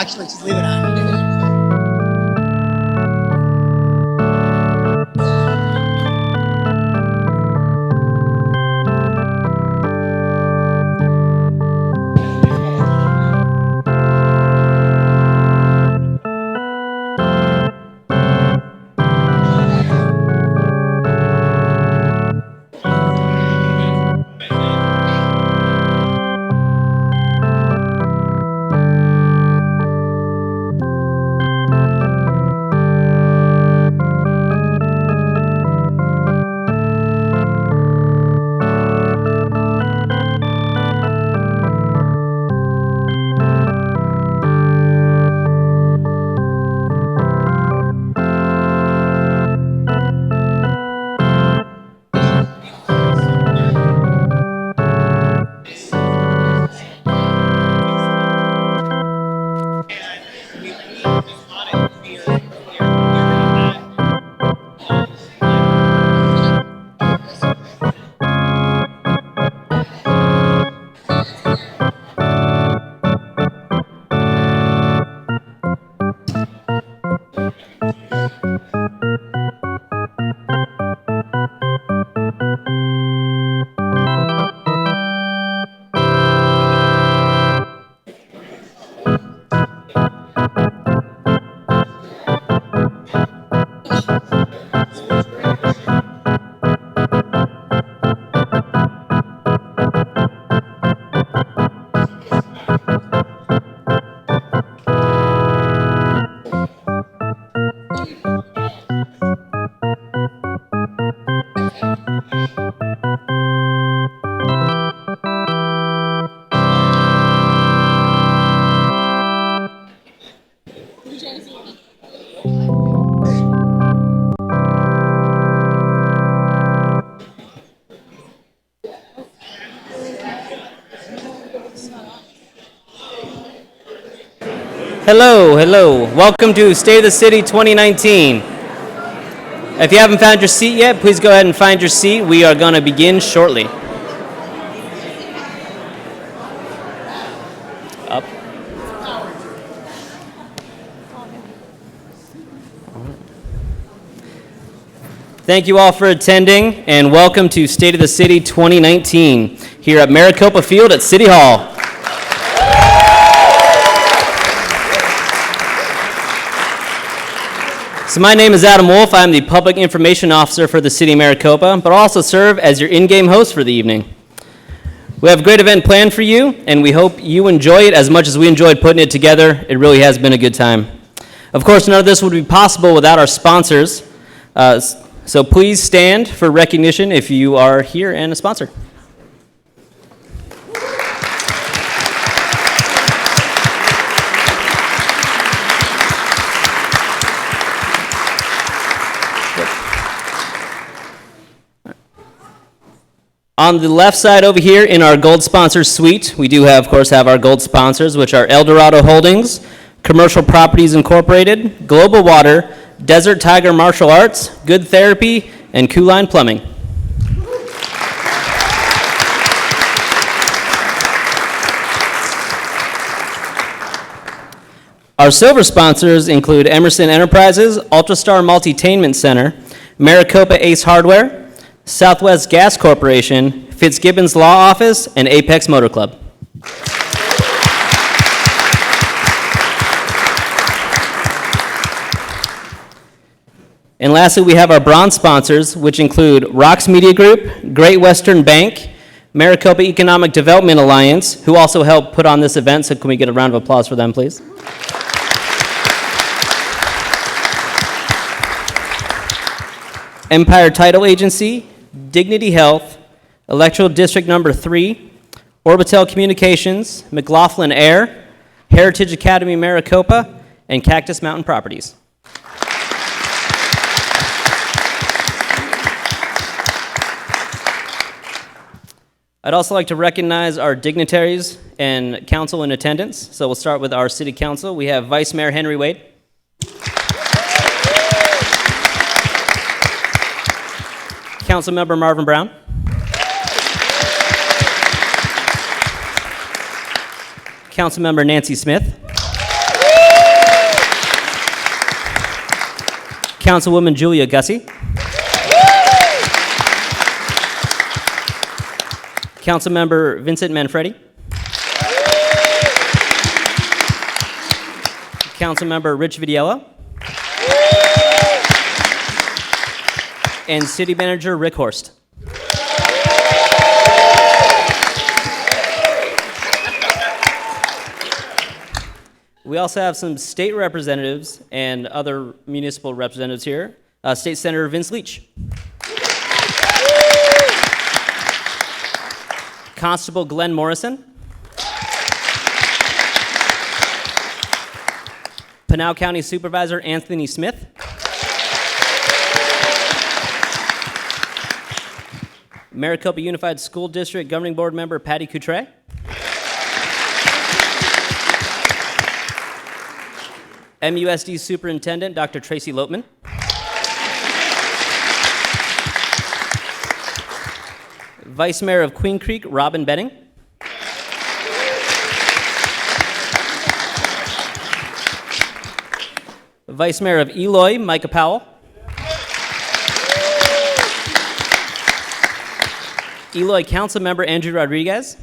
actually. Just leave it on. Hello. Welcome to State of the City 2019. If you haven't found your seat yet, please go ahead and find your seat. We are going to begin shortly. Up. Thank you all for attending, and welcome to State of the City 2019 here at Maricopa Field at City Hall. So my name is Adam Wolf. I'm the Public Information Officer for the City of Maricopa, but I also serve as your in-game host for the evening. We have a great event planned for you, and we hope you enjoy it as much as we enjoyed putting it together. It really has been a good time. Of course, none of this would be possible without our sponsors, so please stand for recognition if you are here and a sponsor. On the left side over here in our gold sponsors suite, we do have, of course, our gold sponsors, which are Eldorado Holdings, Commercial Properties Incorporated, Global Water, Desert Tiger Martial Arts, Good Therapy, and Kuline Plumbing. Our silver sponsors include Emerson Enterprises, Ultrastar Multitainment Center, Maricopa Ace Hardware, Southwest Gas Corporation, Fitzgibbons Law Office, and Apex Motor Club. And lastly, we have our bronze sponsors, which include Rox Media Group, Great Western Bank, Maricopa Economic Development Alliance, who also helped put on this event, so can we get a round of applause for them, please? Empire Title Agency, Dignity Health, Electoral District Number 3, Orbital Communications, McLaughlin Air, Heritage Academy Maricopa, and Cactus Mountain Properties. I'd also like to recognize our dignitaries and council in attendance. So we'll start with our city council. We have Vice Mayor Henry Wade. Councilmember Marvin Brown. Councilmember Nancy Smith. Councilwoman Julia Gussie. Councilmember Vincent Manfredi. Councilmember Rich Vidiello. And City Manager Rick Horst. We also have some state representatives and other municipal representatives here. State Senator Vince Leach. Constable Glenn Morrison. Pinal County Supervisor Anthony Smith. Maricopa Unified School District Governing Board Member Patty Coutre. MUSD Superintendent Dr. Tracy Lopeman. Vice Mayor of Queen Creek Robin Benning. Vice Mayor of Eloy Micah Powell. Eloy Council Member Andrew Rodriguez.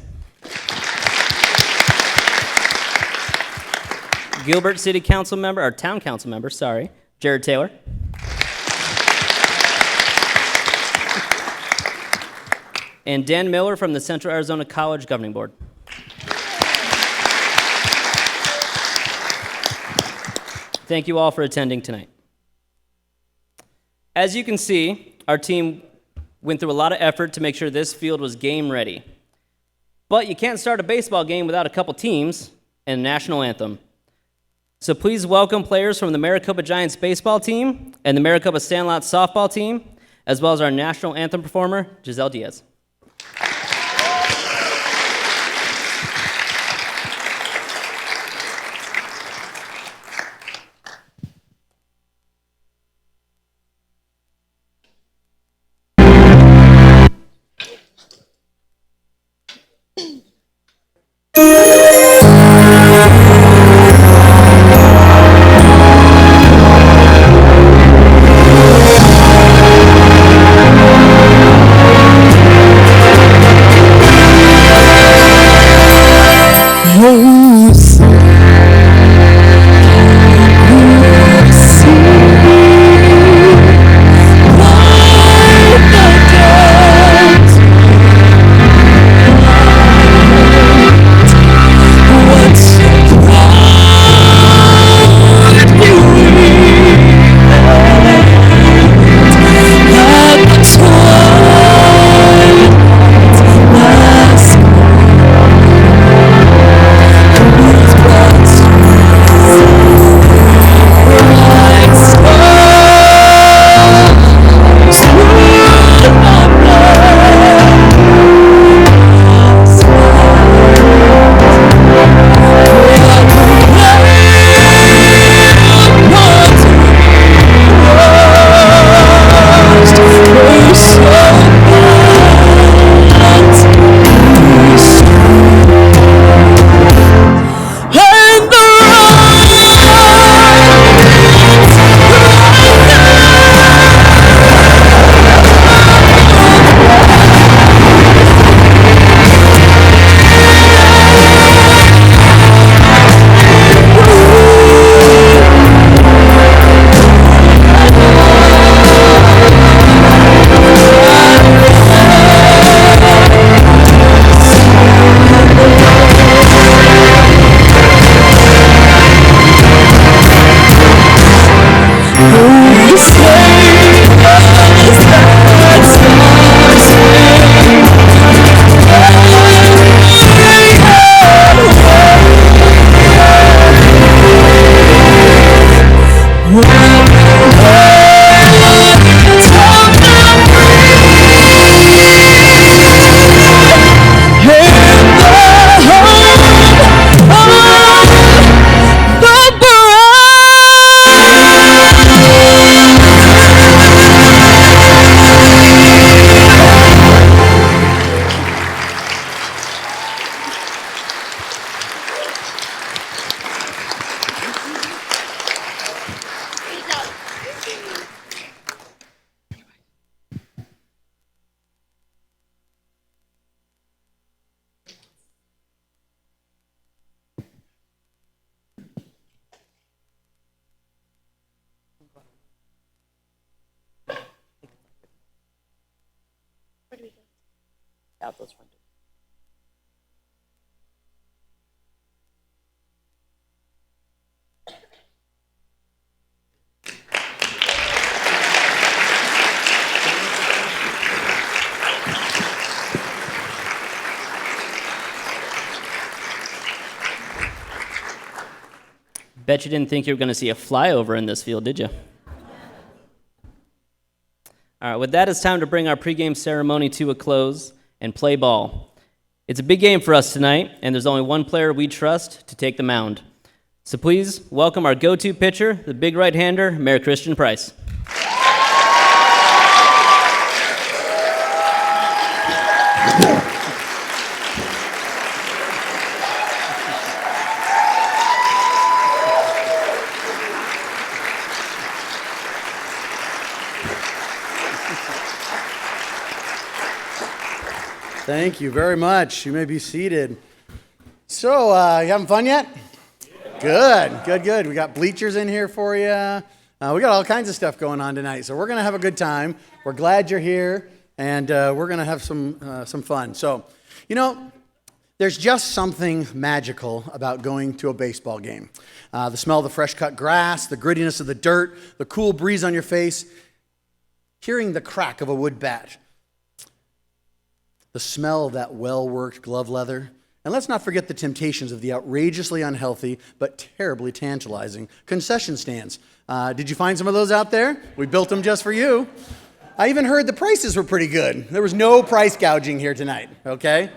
Gilbert City Council Member, or Town Council Member, sorry, Jared Taylor. And Dan Miller from the Central Arizona College Governing Board. Thank you all for attending tonight. As you can see, our team went through a lot of effort to make sure this field was game ready. But you can't start a baseball game without a couple teams and a national anthem. So please welcome players from the Maricopa Giants baseball team and the Maricopa Sandlots softball team, as well as our national anthem performer, Giselle Diaz. out those front doors. Bet you didn't think you were going to see a flyover in this field, did you? All right, with that, it's time to bring our pregame ceremony to a close and play ball. It's a big game for us tonight, and there's only one player we trust to take the mound. So please welcome our go-to pitcher, the big right-hander, Mayor Christian Price. Thank you very much. You may be seated. So, you having fun yet? Yeah. Good. We got bleachers in here for you. We got all kinds of stuff going on tonight. So we're going to have a good time. We're glad you're here, and we're going to have some fun. So, you know, there's just something magical about going to a baseball game. The smell of the fresh-cut grass, the grittiness of the dirt, the cool breeze on your face, hearing the crack of a wood bat, the smell of that well-worked glove leather. And let's not forget the temptations of the outrageously unhealthy but terribly tantalizing concession stands. Did you find some of those out there? We built them just for you. I even heard the prices were pretty good. There was no price gouging here tonight, okay?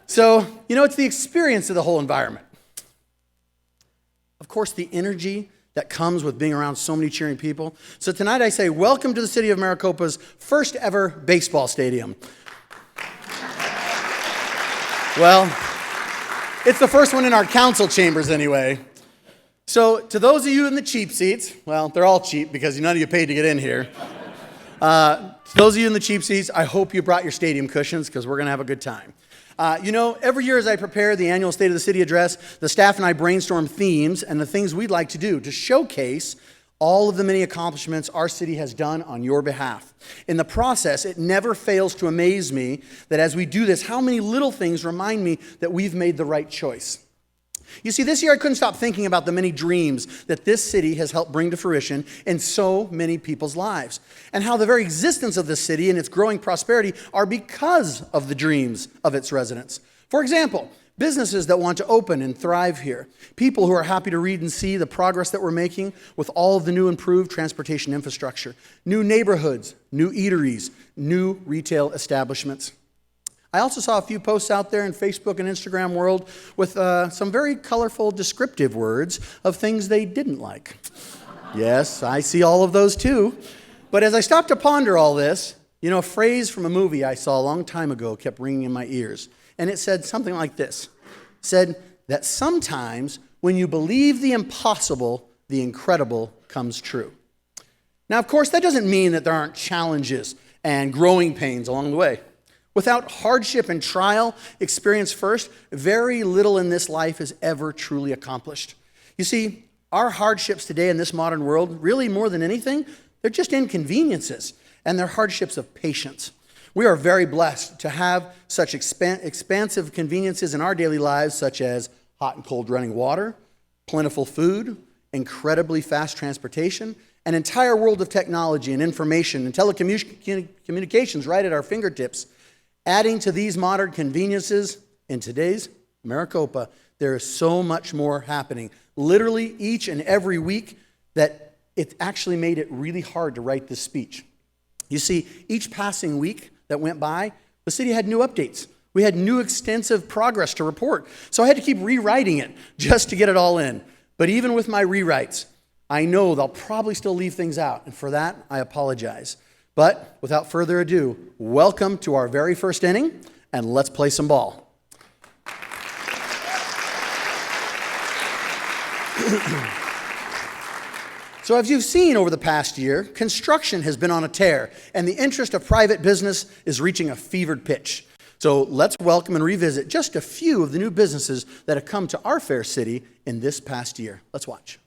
So, you know, it's the experience of the whole environment. Of course, the energy that comes with being around so many cheering people. So tonight I say, welcome to the city of Maricopa's first ever baseball stadium. Well, it's the first one in our council chambers anyway. So to those of you in the cheap seats, well, they're all cheap because none of you paid to get in here. To those of you in the cheap seats, I hope you brought your stadium cushions because we're going to have a good time. You know, every year as I prepare the annual State of the City address, the staff and I brainstorm themes and the things we'd like to do to showcase all of the many accomplishments our city has done on your behalf. In the process, it never fails to amaze me that as we do this, how many little things remind me that we've made the right choice. You see, this year I couldn't stop thinking about the many dreams that this city has helped bring to fruition in so many people's lives, and how the very existence of this city and its growing prosperity are because of the dreams of its residents. For example, businesses that want to open and thrive here. People who are happy to read and see the progress that we're making with all of the new improved transportation infrastructure. New neighborhoods, new eateries, new retail establishments. I also saw a few posts out there in Facebook and Instagram world with some very colorful descriptive words of things they didn't like. Yes, I see all of those too. But as I stopped to ponder all this, you know, a phrase from a movie I saw a long time ago kept ringing in my ears. And it said something like this. It said that sometimes when you believe the impossible, the incredible comes true. Now, of course, that doesn't mean that there aren't challenges and growing pains along the way. Without hardship and trial experienced first, very little in this life is ever truly accomplished. You see, our hardships today in this modern world, really more than anything, they're just inconveniences, and they're hardships of patience. We are very blessed to have such expansive conveniences in our daily lives, such as hot and cold running water, plentiful food, incredibly fast transportation, an entire world of technology and information and telecommunications right at our fingertips. Adding to these modern conveniences in today's Maricopa, there is so much more happening. Literally each and every week that it actually made it really hard to write this speech. You see, each passing week that went by, the city had new updates. We had new extensive progress to report. So I had to keep rewriting it just to get it all in. But even with my rewrites, I know they'll probably still leave things out. And for that, I apologize. But without further ado, welcome to our very first inning, and let's play some ball. So as you've seen over the past year, construction has been on a tear, and the interest of private business is reaching a fevered pitch. So let's welcome and revisit just a few of the new businesses that have come to our fair city in this past year. Let's watch.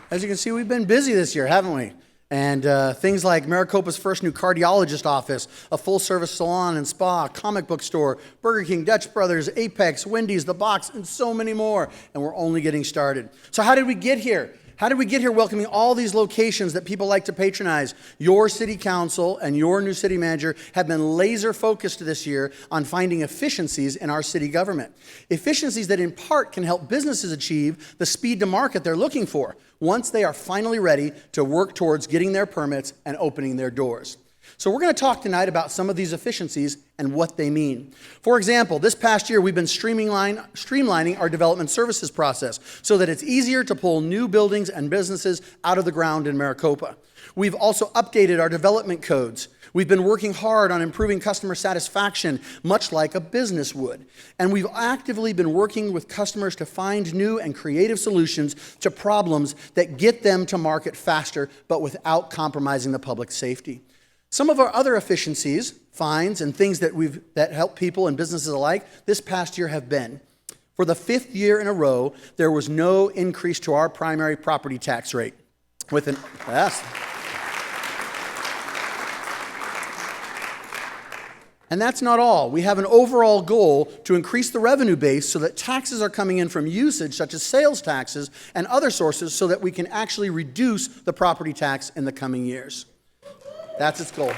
As you can see, we've been busy this year, haven't we? And things like Maricopa's first new cardiologist office, a full-service salon and spa, comic book store, Burger King, Dutch Brothers, Apex, Wendy's, The Box, and so many more. And we're only getting started. So how did we get here? How did we get here welcoming all these locations that people like to patronize? Your city council and your new city manager have been laser focused this year on finding efficiencies in our city government. Efficiencies that in part can help businesses achieve the speed to market they're looking for once they are finally ready to work towards getting their permits and opening their doors. So we're going to talk tonight about some of these efficiencies and what they mean. For example, this past year we've been streamlining our development services process so that it's easier to pull new buildings and businesses out of the ground in Maricopa. We've also updated our development codes. We've been working hard on improving customer satisfaction, much like a business would. And we've actively been working with customers to find new and creative solutions to problems that get them to market faster, but without compromising the public safety. Some of our other efficiencies, fines, and things that help people and businesses alike this past year have been, for the 5th year in a row, there was no increase to our primary property tax rate. Yes. And that's not all. We have an overall goal to increase the revenue base so that taxes are coming in from usage, such as sales taxes and other sources, so that we can actually reduce the property tax in the coming years. That's its goal.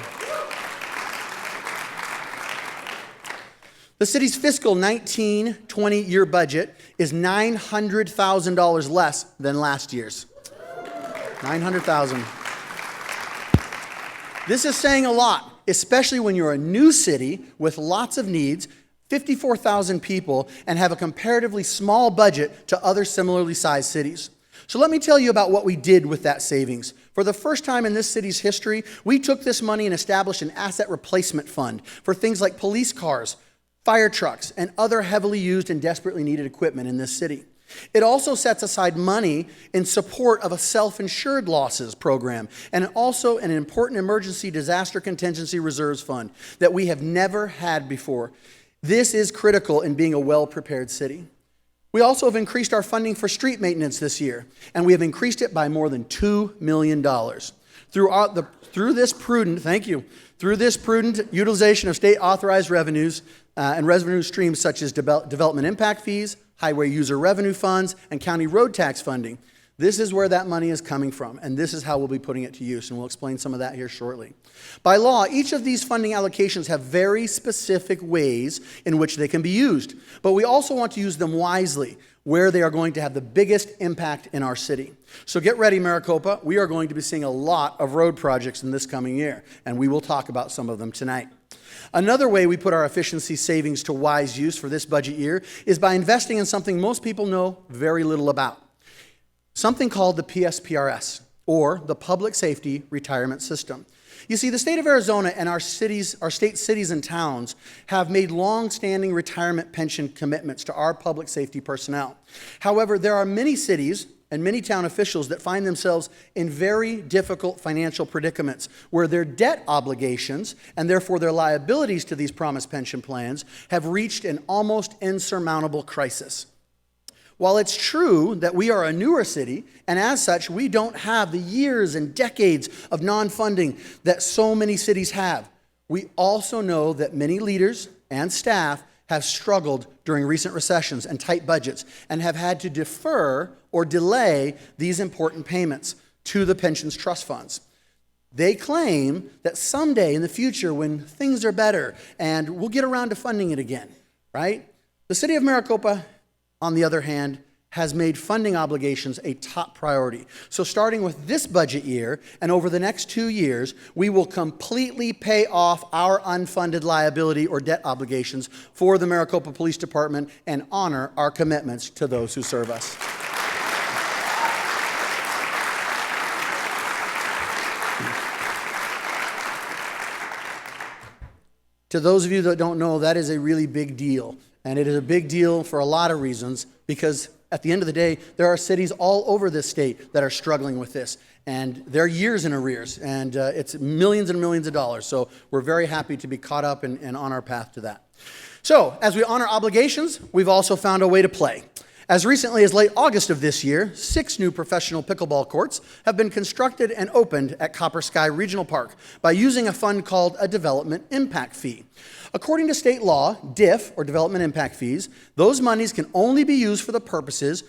The city's fiscal 19-20 year budget is $900,000 less than last year's. $900,000. This is saying a lot, especially when you're a new city with lots of needs, 54,000 people, and have a comparatively small budget to other similarly sized cities. So let me tell you about what we did with that savings. For the first time in this city's history, we took this money and established an asset replacement fund for things like police cars, fire trucks, and other heavily used and desperately needed equipment in this city. It also sets aside money in support of a self-insured losses program and also an important emergency disaster contingency reserves fund that we have never had before. This is critical in being a well-prepared city. We also have increased our funding for street maintenance this year, and we have increased it by more than $2 million. Through this prudent utilization of state-authorized revenues and revenue streams such as development impact fees, highway user revenue funds, and county road tax funding. This is where that money is coming from, and this is how we'll be putting it to use, and we'll explain some of that here shortly. By law, each of these funding allocations have very specific ways in which they can be used, but we also want to use them wisely, where they are going to have the biggest impact in our city. So get ready, Maricopa. We are going to be seeing a lot of road projects in this coming year, and we will talk about some of them tonight. Another way we put our efficiency savings to wise use for this budget year is by investing in something most people know very little about. Something called the PSPRS, or the Public Safety Retirement System. You see, the state of Arizona and our state cities and towns have made long-standing retirement pension commitments to our public safety personnel. However, there are many cities and many town officials that find themselves in very difficult financial predicaments where their debt obligations and therefore their liabilities to these promised pension plans have reached an almost insurmountable crisis. While it's true that we are a newer city, and as such, we don't have the years and decades of non-funding that so many cities have, we also know that many leaders and staff have struggled during recent recessions and tight budgets and have had to defer or delay these important payments to the pensions trust funds. They claim that someday in the future when things are better and we'll get around to funding it again, right? The city of Maricopa, on the other hand, has made funding obligations a top priority. So starting with this budget year and over the next 2 years, we will completely pay off our unfunded liability or debt obligations for the Maricopa Police Department and honor our commitments to those who serve us. To those of you that don't know, that is a really big deal. And it is a big deal for a lot of reasons because at the end of the day, there are cities all over this state that are struggling with this. And they're years in arrears. And it's millions and millions of dollars. So we're very happy to be caught up and on our path to that. So as we honor obligations, we've also found a way to play. As recently as late August of this year, 6 new professional pickleball courts have been constructed and opened at Copper Sky Regional Park by using a fund called a Development Impact Fee. According to state law, DIF, or Development Impact Fees, those monies can only be used for the purposes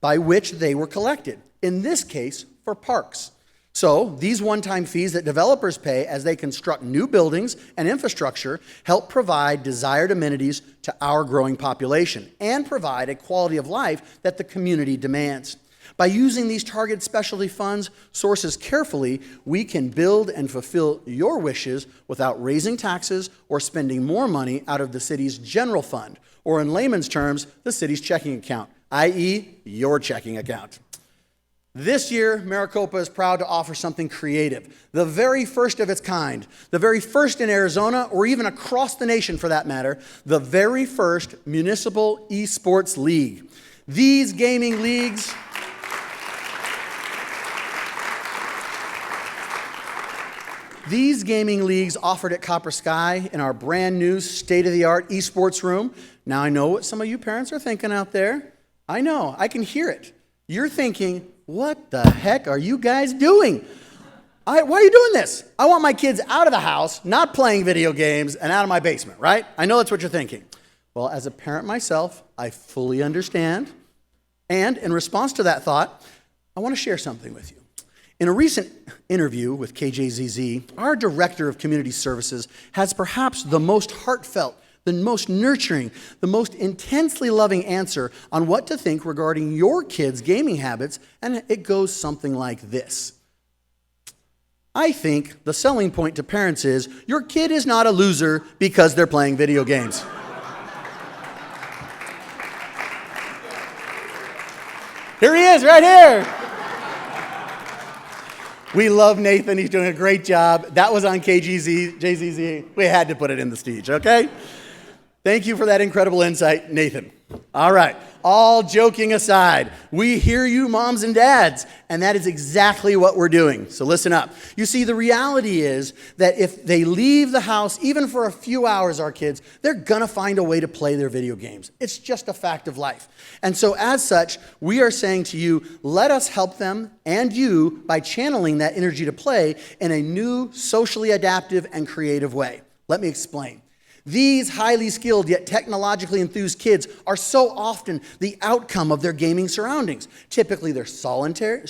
by which they were collected, in this case, for parks. So these one-time fees that developers pay as they construct new buildings and infrastructure help provide desired amenities to our growing population and provide a quality of life that the community demands. By using these targeted specialty funds sources carefully, we can build and fulfill your wishes without raising taxes or spending more money out of the city's general fund, or in layman's terms, the city's checking account, i.e., your checking account. This year, Maricopa is proud to offer something creative, the very first of its kind, the very first in Arizona, or even across the nation for that matter, the very first municipal eSports league. These gaming leagues offered at Copper Sky in our brand new state-of-the-art eSports room. Now I know what some of you parents are thinking out there. I know, I can hear it. You're thinking, what the heck are you guys doing? Why are you doing this? I want my kids out of the house, not playing video games, and out of my basement, right? I know that's what you're thinking. Well, as a parent myself, I fully understand. And in response to that thought, I want to share something with you. In a recent interview with KJZZ, our Director of Community Services has perhaps the most heartfelt, the most nurturing, the most intensely loving answer on what to think regarding your kids' gaming habits, and it goes something like this. I think the selling point to parents is, your kid is not a loser because they're playing video games. Here he is, right here. We love Nathan. He's doing a great job. That was on JZZ. We had to put it in the stage, okay? Thank you for that incredible insight, Nathan. All right, all joking aside, we hear you, moms and dads, and that is exactly what we're doing. So listen up. You see, the reality is that if they leave the house, even for a few hours, our kids, they're going to find a way to play their video games. It's just a fact of life. And so as such, we are saying to you, let us help them and you by channeling that energy to play in a new, socially adaptive and creative way. Let me explain. These highly skilled yet technologically enthused kids are so often the outcome of their gaming surroundings. Typically, they're solitary,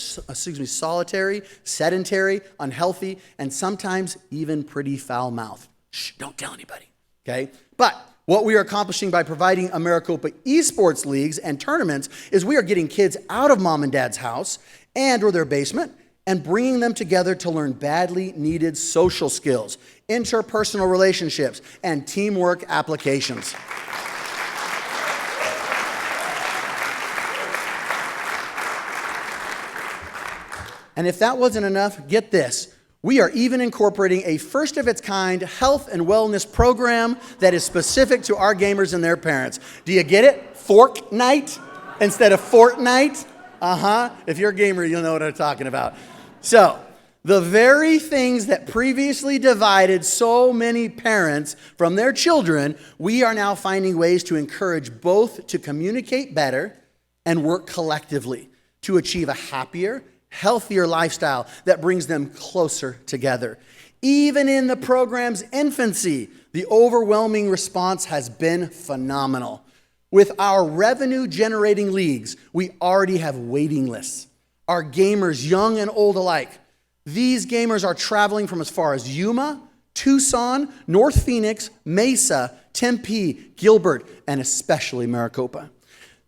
sedentary, unhealthy, and sometimes even pretty foul-mouthed. Shh, don't tell anybody, okay? But what we are accomplishing by providing a Maricopa eSports leagues and tournaments is we are getting kids out of mom and dad's house and or their basement and bringing them together to learn badly needed social skills, interpersonal relationships, and teamwork applications. And if that wasn't enough, get this. We are even incorporating a first-of-its-kind health and wellness program that is specific to our gamers and their parents. Do you get it? Fork night instead of Fortnite? If you're a gamer, you'll know what I'm talking about. So, the very things that previously divided so many parents from their children, we are now finding ways to encourage both to communicate better and work collectively to achieve a happier, healthier lifestyle that brings them closer together. Even in the program's infancy, the overwhelming response has been phenomenal. With our revenue-generating leagues, we already have waiting lists. Our gamers, young and old alike. These gamers are traveling from as far as Yuma, Tucson, North Phoenix, Mesa, Tempe, Gilbert, and especially Maricopa.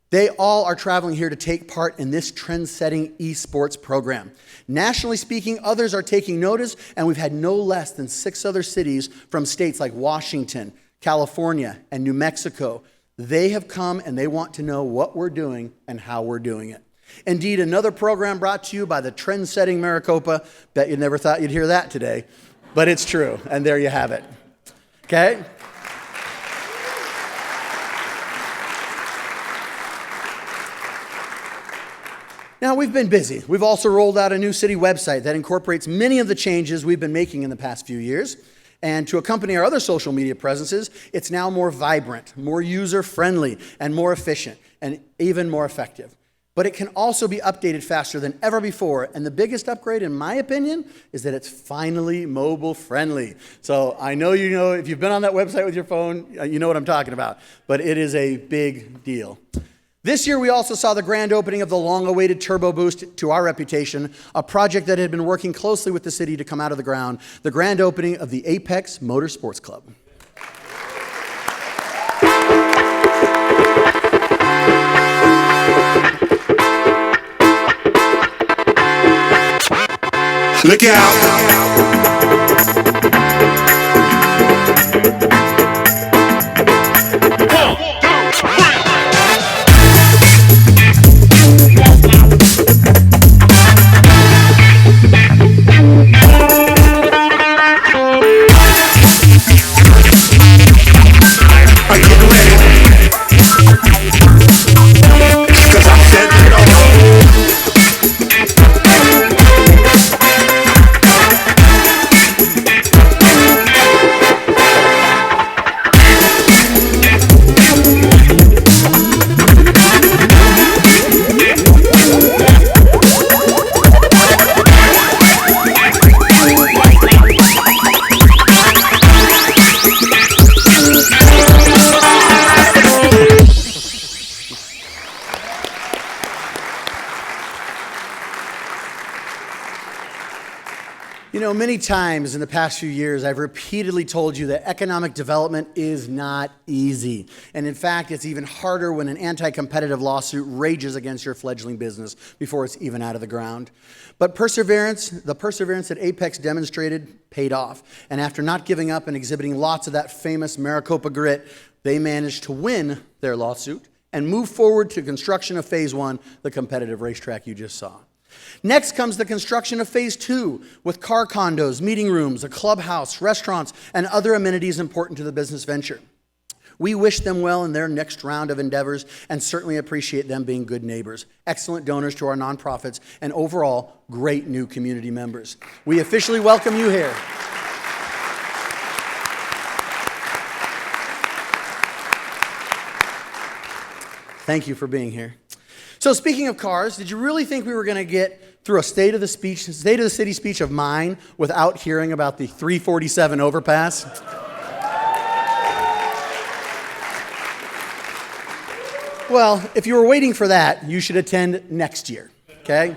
They all are traveling here to take part in this trend-setting eSports program. Nationally speaking, others are taking notice, and we've had no less than 6 other cities from states like Washington, California, and New Mexico. They have come and they want to know what we're doing and how we're doing it. Indeed, another program brought to you by the trend-setting Maricopa. Bet you never thought you'd hear that today, but it's true, and there you have it. Okay? Now, we've been busy. We've also rolled out a new city website that incorporates many of the changes we've been making in the past few years. And to accompany our other social media presences, it's now more vibrant, more user-friendly, and more efficient. and even more effective. But it can also be updated faster than ever before. And the biggest upgrade, in my opinion, is that it's finally mobile friendly. So I know you know, if you've been on that website with your phone, you know what I'm talking about. But it is a big deal. This year, we also saw the grand opening of the long-awaited turbo boost to our reputation, a project that had been working closely with the city to come out of the ground, the grand opening of the Apex Motorsports Club. Look out! You know, many times in the past few years, I've repeatedly told you that economic development is not easy. And in fact, it's even harder when an anti-competitive lawsuit rages against your fledgling business before it's even out of the ground. But the perseverance that Apex demonstrated paid off. And after not giving up and exhibiting lots of that famous Maricopa grit, they managed to win their lawsuit and move forward to construction of Phase 1, the competitive racetrack you just saw. Next comes the construction of Phase 2, with car condos, meeting rooms, a clubhouse, restaurants, and other amenities important to the business venture. We wish them well in their next round of endeavors and certainly appreciate them being good neighbors, excellent donors to our nonprofits, and overall, great new community members. We officially welcome you here. Thank you for being here. So speaking of cars, did you really think we were going to get through a State of the City speech of mine without hearing about the 347 overpass? Well, if you were waiting for that, you should attend next year, okay?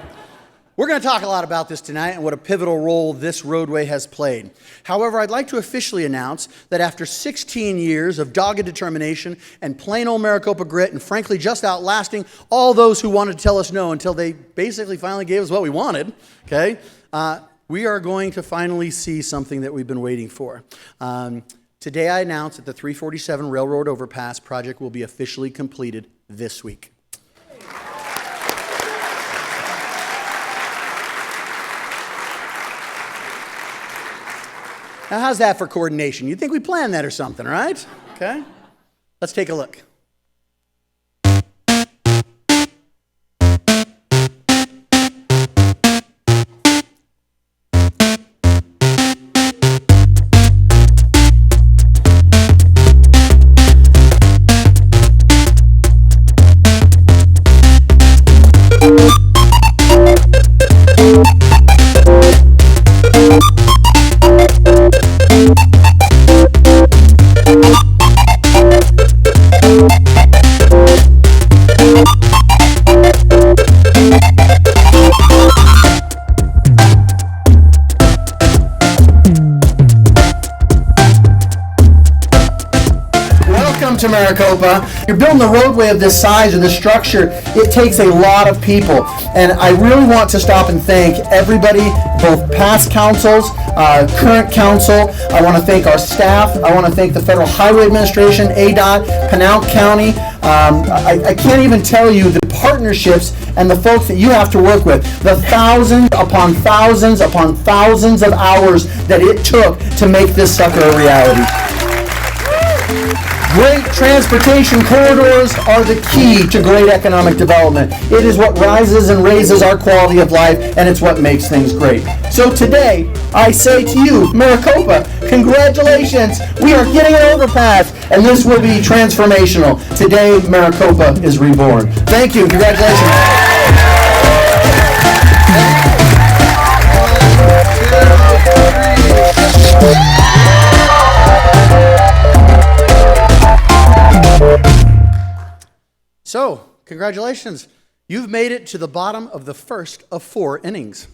We're going to talk a lot about this tonight and what a pivotal role this roadway has played. However, I'd like to officially announce that after 16 years of dogged determination and plain old Maricopa grit, and frankly just outlasting all those who wanted to tell us no until they basically finally gave us what we wanted, okay, we are going to finally see something that we've been waiting for. Today I announce that the 347 Railroad Overpass project will be officially completed this week. Now, how's that for coordination? You'd think we planned that or something, right? Okay. Let's take a look. To Maricopa, you're building a roadway of this size and this structure. It takes a lot of people, and I really want to stop and thank everybody, both past councils, current council. I want to thank our staff. I want to thank the Federal Highway Administration, ADOT, Pinal County. I can't even tell you the partnerships and the folks that you have to work with, the thousands upon thousands upon thousands of hours that it took to make this sucker a reality. Great transportation corridors are the key to great economic development. It is what rises and raises our quality of life, and it's what makes things great. So today, I say to you, Maricopa, Congratulations! We are getting an overpass, and this will be transformational. Today, Maricopa is reborn. Thank you. Congratulations. So, congratulations. You've made it to the bottom of the first of 4 innings.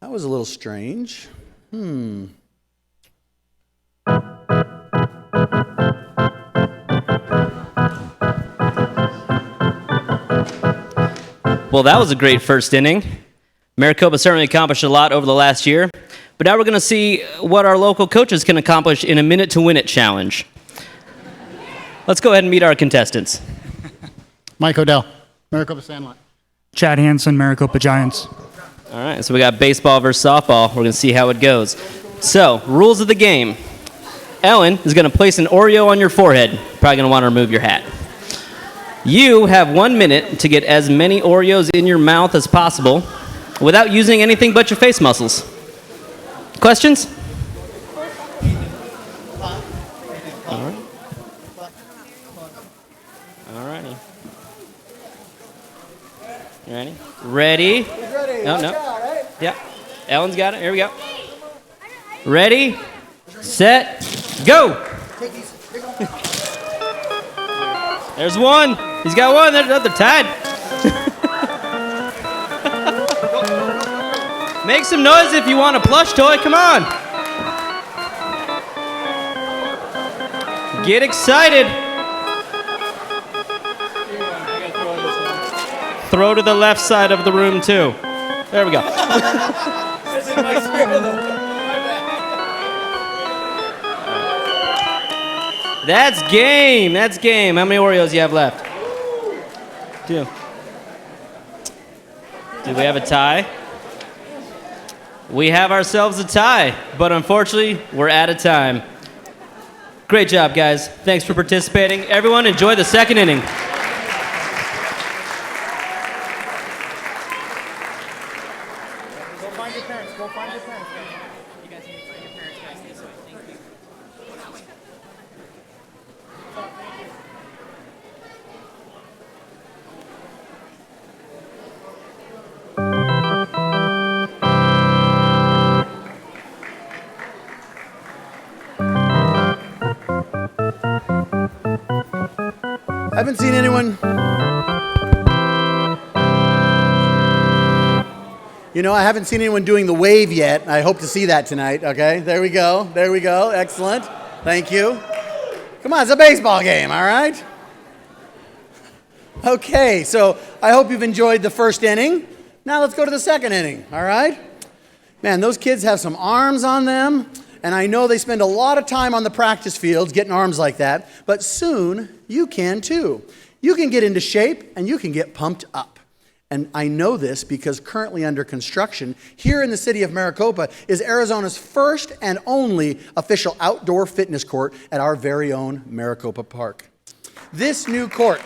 That was a little strange. Well, that was a great first inning. Maricopa certainly accomplished a lot over the last year, but now we're going to see what our local coaches can accomplish in a minute to win it challenge. Let's go ahead and meet our contestants. Mike Odell, Maricopa Sandlot. Chad Hansen, Maricopa Giants. All right, so we got baseball versus softball. We're going to see how it goes. So, rules of the game. Ellen is going to place an Oreo on your forehead. Probably going to want to remove your hat. You have 1 minute to get as many Oreos in your mouth as possible without using anything but your face muscles. Questions? All right. All righty. You ready? Ready? He's ready. No, no. Yeah. Ellen's got it. Here we go. Ready, set, go. There's one. He's got one. There's another tied. Make some noise if you want a plush toy. Come on. Get excited. Throw to the left side of the room, too. There we go. That's game. That's game. How many Oreos do you have left? 2. Do we have a tie? We have ourselves a tie, but unfortunately, we're out of time. Great job, guys. Thanks for participating. Everyone, enjoy the second inning. I haven't seen anyone. You know, I haven't seen anyone doing the wave yet. I hope to see that tonight, okay? There we go. There we go. Excellent. Thank you. Come on, it's a baseball game, all right? Okay, so I hope you've enjoyed the first inning. Now let's go to the second inning, all right? Man, those kids have some arms on them, and I know they spend a lot of time on the practice fields getting arms like that, but soon you can too. You can get into shape and you can get pumped up. And I know this because currently under construction here in the city of Maricopa is Arizona's first and only official outdoor fitness court at our very own Maricopa Park. This new court.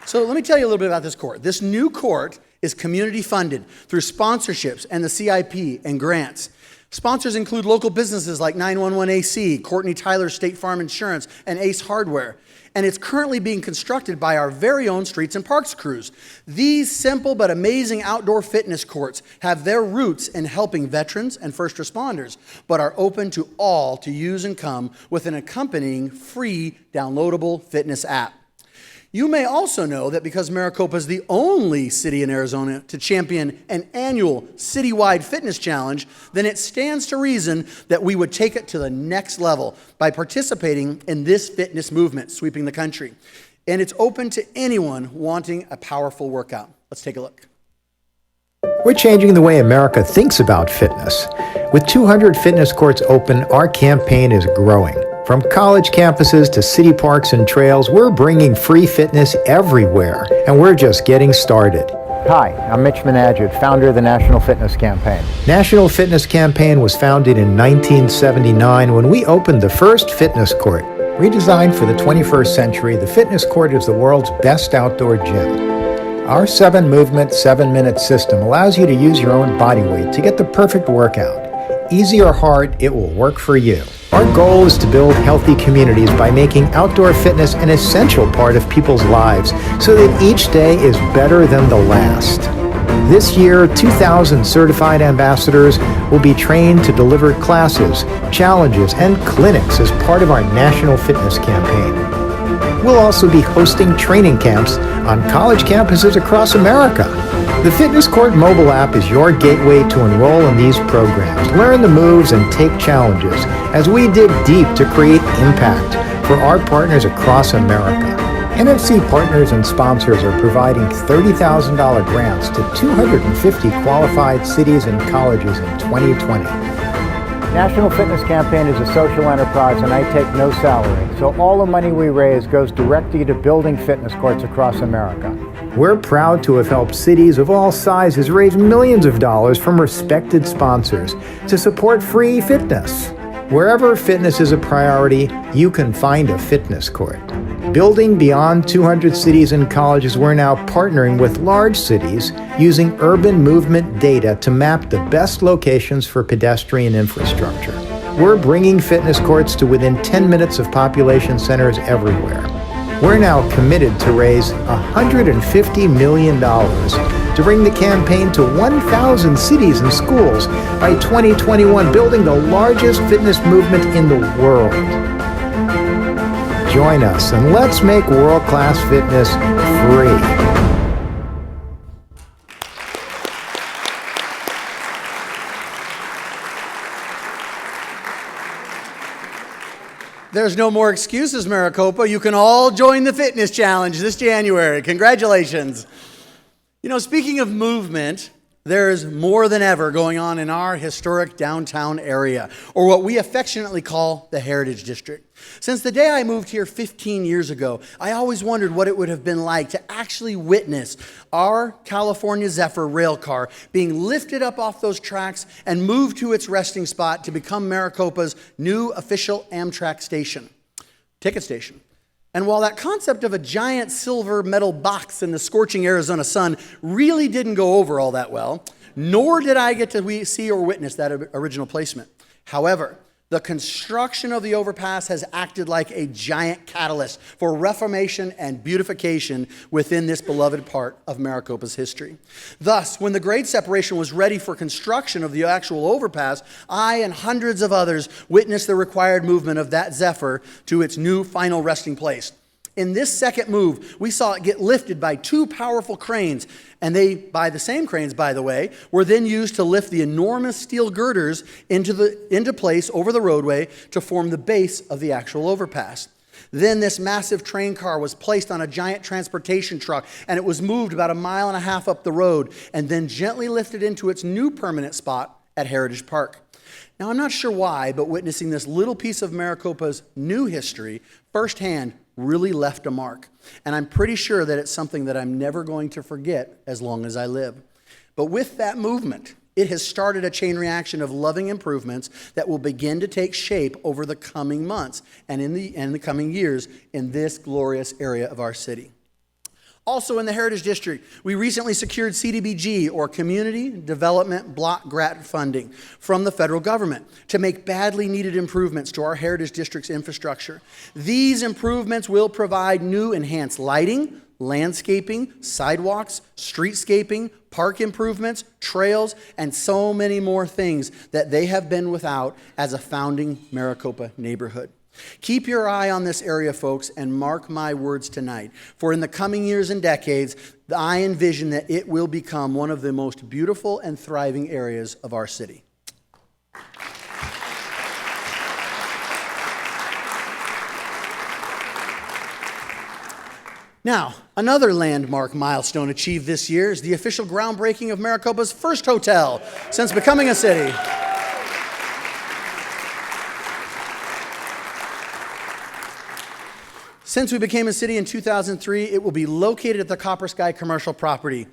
So let me tell you a little bit about this court. This new court is community funded through sponsorships and the CIP and grants. Sponsors include local businesses like 911 AC, Courtney Tyler State Farm Insurance, and Ace Hardware. And it's currently being constructed by our very own Streets and Parks crews. These simple but amazing outdoor fitness courts have their roots in helping veterans and first responders, but are open to all to use and come with an accompanying free downloadable fitness app. You may also know that because Maricopa is the only city in Arizona to champion an annual citywide fitness challenge, then it stands to reason that we would take it to the next level by participating in this fitness movement sweeping the country. And it's open to anyone wanting a powerful workout. Let's take a look. We're changing the way America thinks about fitness. With 200 fitness courts open, our campaign is growing. From college campuses to city parks and trails, we're bringing free fitness everywhere, and we're just getting started. Hi, I'm Mitch Menadjid, founder of the National Fitness Campaign. National Fitness Campaign was founded in 1979 when we opened the first fitness court. Redesigned for the 21st century, the fitness court is the world's best outdoor gym. Our 7-movement, 7-minute system allows you to use your own body weight to get the perfect workout. Easy or hard, it will work for you. Our goal is to build healthy communities by making outdoor fitness an essential part of people's lives so that each day is better than the last. This year, 2,000 certified ambassadors will be trained to deliver classes, challenges, and clinics as part of our national fitness campaign. We'll also be hosting training camps on college campuses across America. The Fitness Court mobile app is your gateway to enroll in these programs, learn the moves, and take challenges as we dig deep to create impact for our partners across America. NFC partners and sponsors are providing $30,000 grants to 250 qualified cities and colleges in 2020. National Fitness Campaign is a social enterprise and I take no salary, so all the money we raise goes directly to building fitness courts across America. We're proud to have helped cities of all sizes raise millions of dollars from respected sponsors to support free fitness. Wherever fitness is a priority, you can find a fitness court. Building beyond 200 cities and colleges, we're now partnering with large cities using urban movement data to map the best locations for pedestrian infrastructure. We're bringing fitness courts to within 10 minutes of population centers everywhere. We're now committed to raise $150 million to bring the campaign to 1,000 cities and schools by 2021, building the largest fitness movement in the world. Join us and let's make world-class fitness free. There's no more excuses, Maricopa. You can all join the fitness challenge this January. Congratulations. You know, speaking of movement, there's more than ever going on in our historic downtown area, or what we affectionately call the Heritage District. Since the day I moved here 15 years ago, I always wondered what it would have been like to actually witness our California Zephyr rail car being lifted up off those tracks and moved to its resting spot to become Maricopa's new official Amtrak station, ticket station. And while that concept of a giant silver metal box in the scorching Arizona sun really didn't go over all that well, nor did I get to see or witness that original placement. However, the construction of the overpass has acted like a giant catalyst for reformation and beautification within this beloved part of Maricopa's history. Thus, when the grade separation was ready for construction of the actual overpass, I and hundreds of others witnessed the required movement of that Zephyr to its new final resting place. In this second move, we saw it get lifted by 2 powerful cranes, and they, by the same cranes, by the way, were then used to lift the enormous steel girders into place over the roadway to form the base of the actual overpass. Then this massive train car was placed on a giant transportation truck, and it was moved about 1.5 miles up the road, and then gently lifted into its new permanent spot at Heritage Park. Now, I'm not sure why, but witnessing this little piece of Maricopa's new history firsthand really left a mark. And I'm pretty sure that it's something that I'm never going to forget as long as I live. But with that movement, it has started a chain reaction of loving improvements that will begin to take shape over the coming months and in the coming years in this glorious area of our city. Also in the Heritage District, we recently secured CDBG, or Community Development Block Grant funding, from the federal government to make badly needed improvements to our Heritage District's infrastructure. These improvements will provide new enhanced lighting, landscaping, sidewalks, streetscaping, park improvements, trails, and so many more things that they have been without as a founding Maricopa neighborhood. Keep your eye on this area, folks, and mark my words tonight. For in the coming years and decades, I envision that it will become one of the most beautiful and thriving areas of our city. Now, another landmark milestone achieved this year is the official groundbreaking of Maricopa's first hotel since becoming a city. Since we became a city in 2003, it will be located at the Copper Sky commercial property.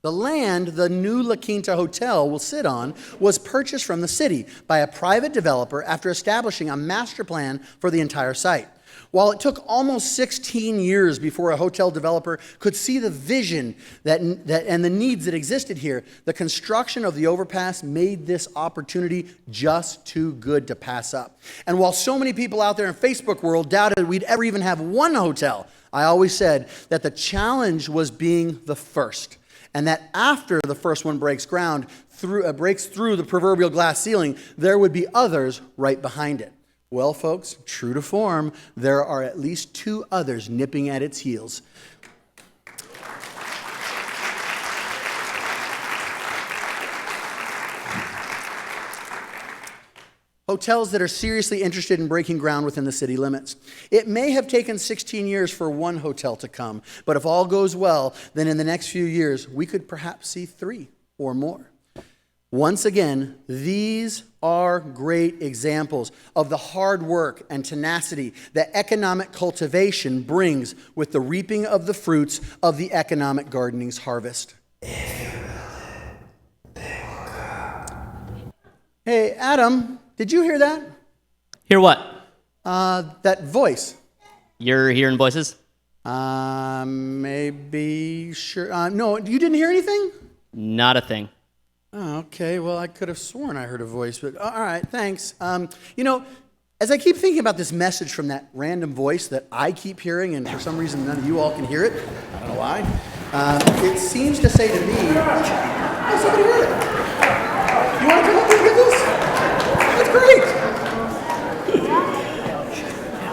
The land the new La Quinta Hotel will sit on was purchased from the city by a private developer after establishing a master plan for the entire site. While it took almost 16 years before a hotel developer could see the vision and the needs that existed here, the construction of the overpass made this opportunity just too good to pass up. And while so many people out there in Facebook world doubted we'd ever even have one hotel, I always said that the challenge was being the first. And that after the first one breaks through the proverbial glass ceiling, there would be others right behind it. Well, folks, true to form, there are at least 2 others nipping at its heels. Hotels that are seriously interested in breaking ground within the city limits. It may have taken 16 years for one hotel to come, but if all goes well, then in the next few years, we could perhaps see 3 or more. Once again, these are great examples of the hard work and tenacity that economic cultivation brings with the reaping of the fruits of the economic gardening's harvest. Hey, Adam, did you hear that? Hear what? That voice. You're hearing voices? Maybe, sure. No, you didn't hear anything? Not a thing. Oh, okay. Well, I could have sworn I heard a voice, but all right, thanks. As I keep thinking about this message from that random voice that I keep hearing, and for some reason none of you all can hear it, I don't know why, it seems to say to me, oh, somebody heard it. You want to come up and get this? That's great.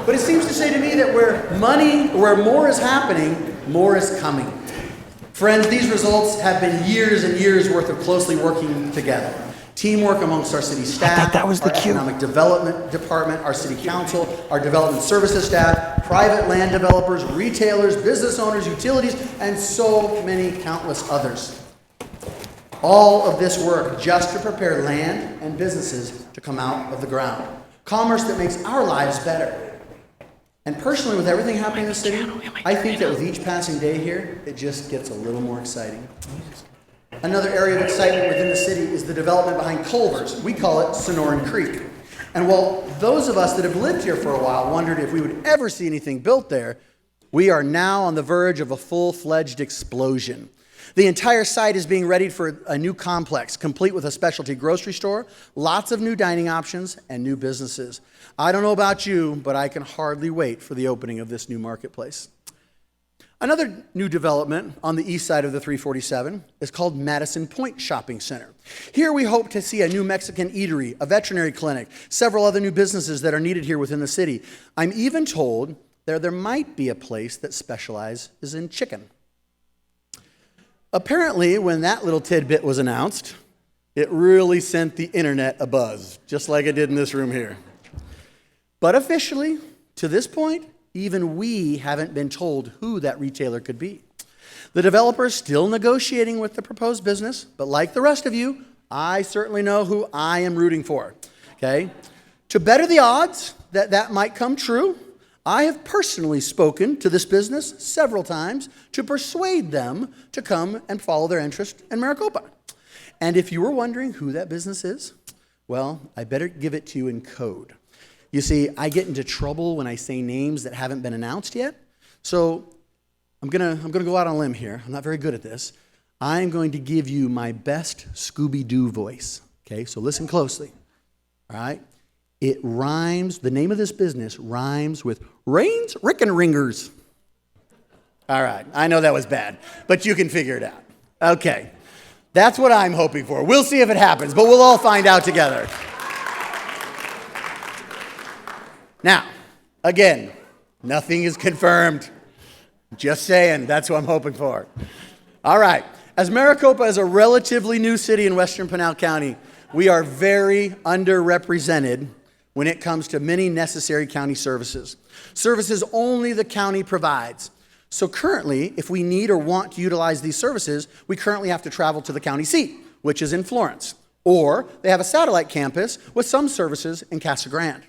But it seems to say to me that where more is happening, more is coming. Friends, these results have been years and years worth of closely working together. Teamwork amongst our city staff, our economic development department, our city council, our development services staff, private land developers, retailers, business owners, utilities, and so many countless others. All of this work just to prepare land and businesses to come out of the ground. Commerce that makes our lives better. And personally, with everything happening in the city, I think that with each passing day here, it just gets a little more exciting. Another area of excitement within the city is the development behind Culver's. We call it Sonoran Creek. And while those of us that have lived here for a while wondered if we would ever see anything built there, we are now on the verge of a full-fledged explosion. The entire site is being readied for a new complex, complete with a specialty grocery store, lots of new dining options, and new businesses. I don't know about you, but I can hardly wait for the opening of this new marketplace. Another new development on the east side of the 347 is called Madison Point Shopping Center. Here we hope to see a new Mexican eatery, a veterinary clinic, several other new businesses that are needed here within the city. I'm even told there might be a place that specializes in chicken. Apparently, when that little tidbit was announced, it really sent the internet abuzz, just like it did in this room here. But officially, to this point, even we haven't been told who that retailer could be. The developer is still negotiating with the proposed business, but like the rest of you, I certainly know who I am rooting for, okay? To better the odds that might come true, I have personally spoken to this business several times to persuade them to come and follow their interest in Maricopa. And if you were wondering who that business is, well, I better give it to you in code. You see, I get into trouble when I say names that haven't been announced yet. So I'm gonna go out on a limb here. I'm not very good at this. I'm going to give you my best Scooby-Doo voice. Okay, so listen closely. All right? It rhymes, the name of this business rhymes with Rains Rickenringers. All right, I know that was bad, but you can figure it out. Okay, that's what I'm hoping for. We'll see if it happens, but we'll all find out together. Now, again, nothing is confirmed. Just saying, that's what I'm hoping for. All right, as Maricopa is a relatively new city in western Pinal County, we are very underrepresented when it comes to many necessary county services. Services only the county provides. So currently, if we need or want to utilize these services, we currently have to travel to the county seat, which is in Florence. Or they have a satellite campus with some services in Casa Grande.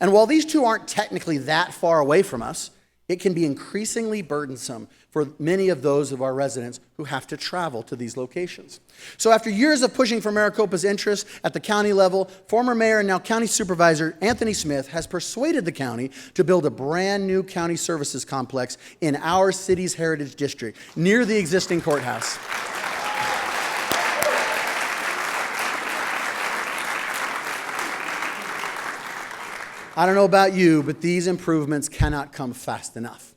And while these two aren't technically that far away from us, it can be increasingly burdensome for many of those of our residents who have to travel to these locations. So after years of pushing for Maricopa's interests at the county level, former mayor and now county supervisor Anthony Smith has persuaded the county to build a brand new county services complex in our city's Heritage District near the existing courthouse. I don't know about you, but these improvements cannot come fast enough.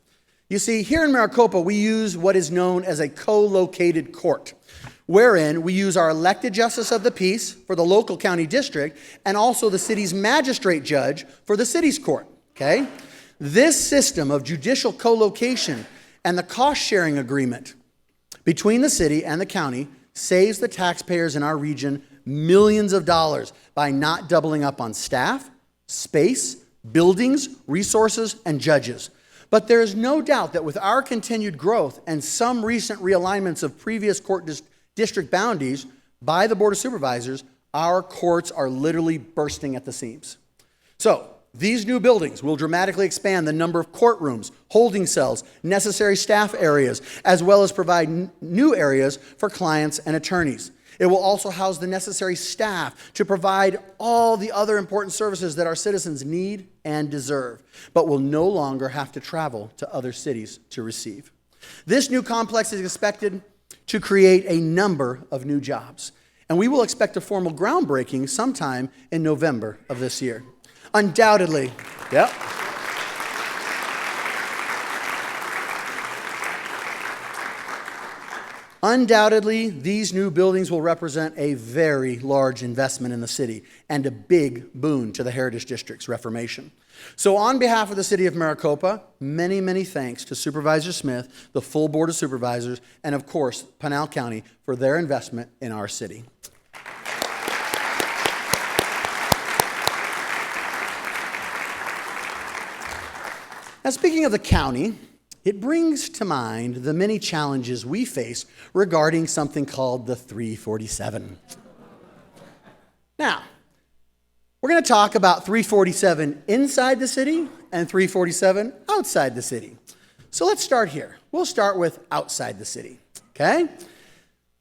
You see, here in Maricopa, we use what is known as a co-located court, wherein we use our elected justice of the peace for the local county district and also the city's magistrate judge for the city's court, okay? This system of judicial co-location and the cost-sharing agreement between the city and the county saves the taxpayers in our region millions of dollars by not doubling up on staff, space, buildings, resources, and judges. But there is no doubt that with our continued growth and some recent realignments of previous court district boundaries by the Board of Supervisors, our courts are literally bursting at the seams. So, these new buildings will dramatically expand the number of courtrooms, holding cells, necessary staff areas, as well as provide new areas for clients and attorneys. It will also house the necessary staff to provide all the other important services that our citizens need and deserve, but will no longer have to travel to other cities to receive. This new complex is expected to create a number of new jobs, and we will expect a formal groundbreaking sometime in November of this year. Undoubtedly, yep. Undoubtedly, these new buildings will represent a very large investment in the city and a big boon to the Heritage District's reformation. So on behalf of the city of Maricopa, many, many thanks to Supervisor Smith, the full Board of Supervisors, and of course, Pinal County for their investment in our city. Now, speaking of the county, it brings to mind the many challenges we face regarding something called the 347. Now, we're going to talk about 347 inside the city and 347 outside the city. So let's start here. We'll start with outside the city, okay?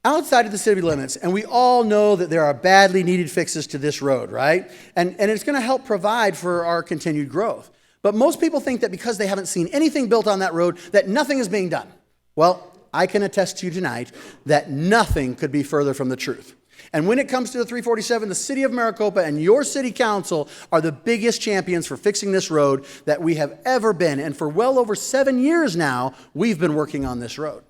Outside of the city limits, and we all know that there are badly needed fixes to this road, right? And it's going to help provide for our continued growth. But most people think that because they haven't seen anything built on that road, that nothing is being done. Well, I can attest to you tonight that nothing could be further from the truth. And when it comes to the 347, the city of Maricopa and your city council are the biggest champions for fixing this road that we have ever been. And for well over 7 years now, we've been working on this road.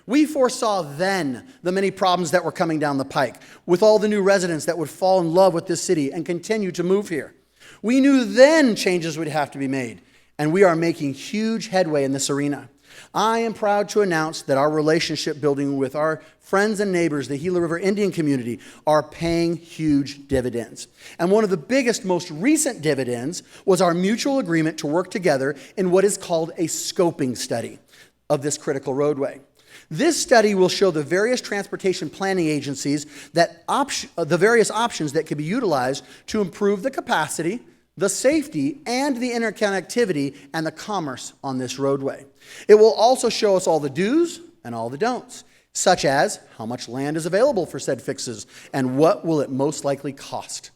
We foresaw then the many problems that were coming down the pike, with all the new residents that would fall in love with this city and continue to move here. We knew then changes would have to be made, and we are making huge headway in this arena. I am proud to announce that our relationship building with our friends and neighbors, the Gila River Indian community, are paying huge dividends. And one of the biggest, most recent dividends was our mutual agreement to work together in what is called a scoping study of this critical roadway. This study will show the various transportation planning agencies that the various options that can be utilized to improve the capacity, the safety, and the interconnectivity and the commerce on this roadway. It will also show us all the do's and all the don'ts, such as how much land is available for said fixes and what will it most likely cost.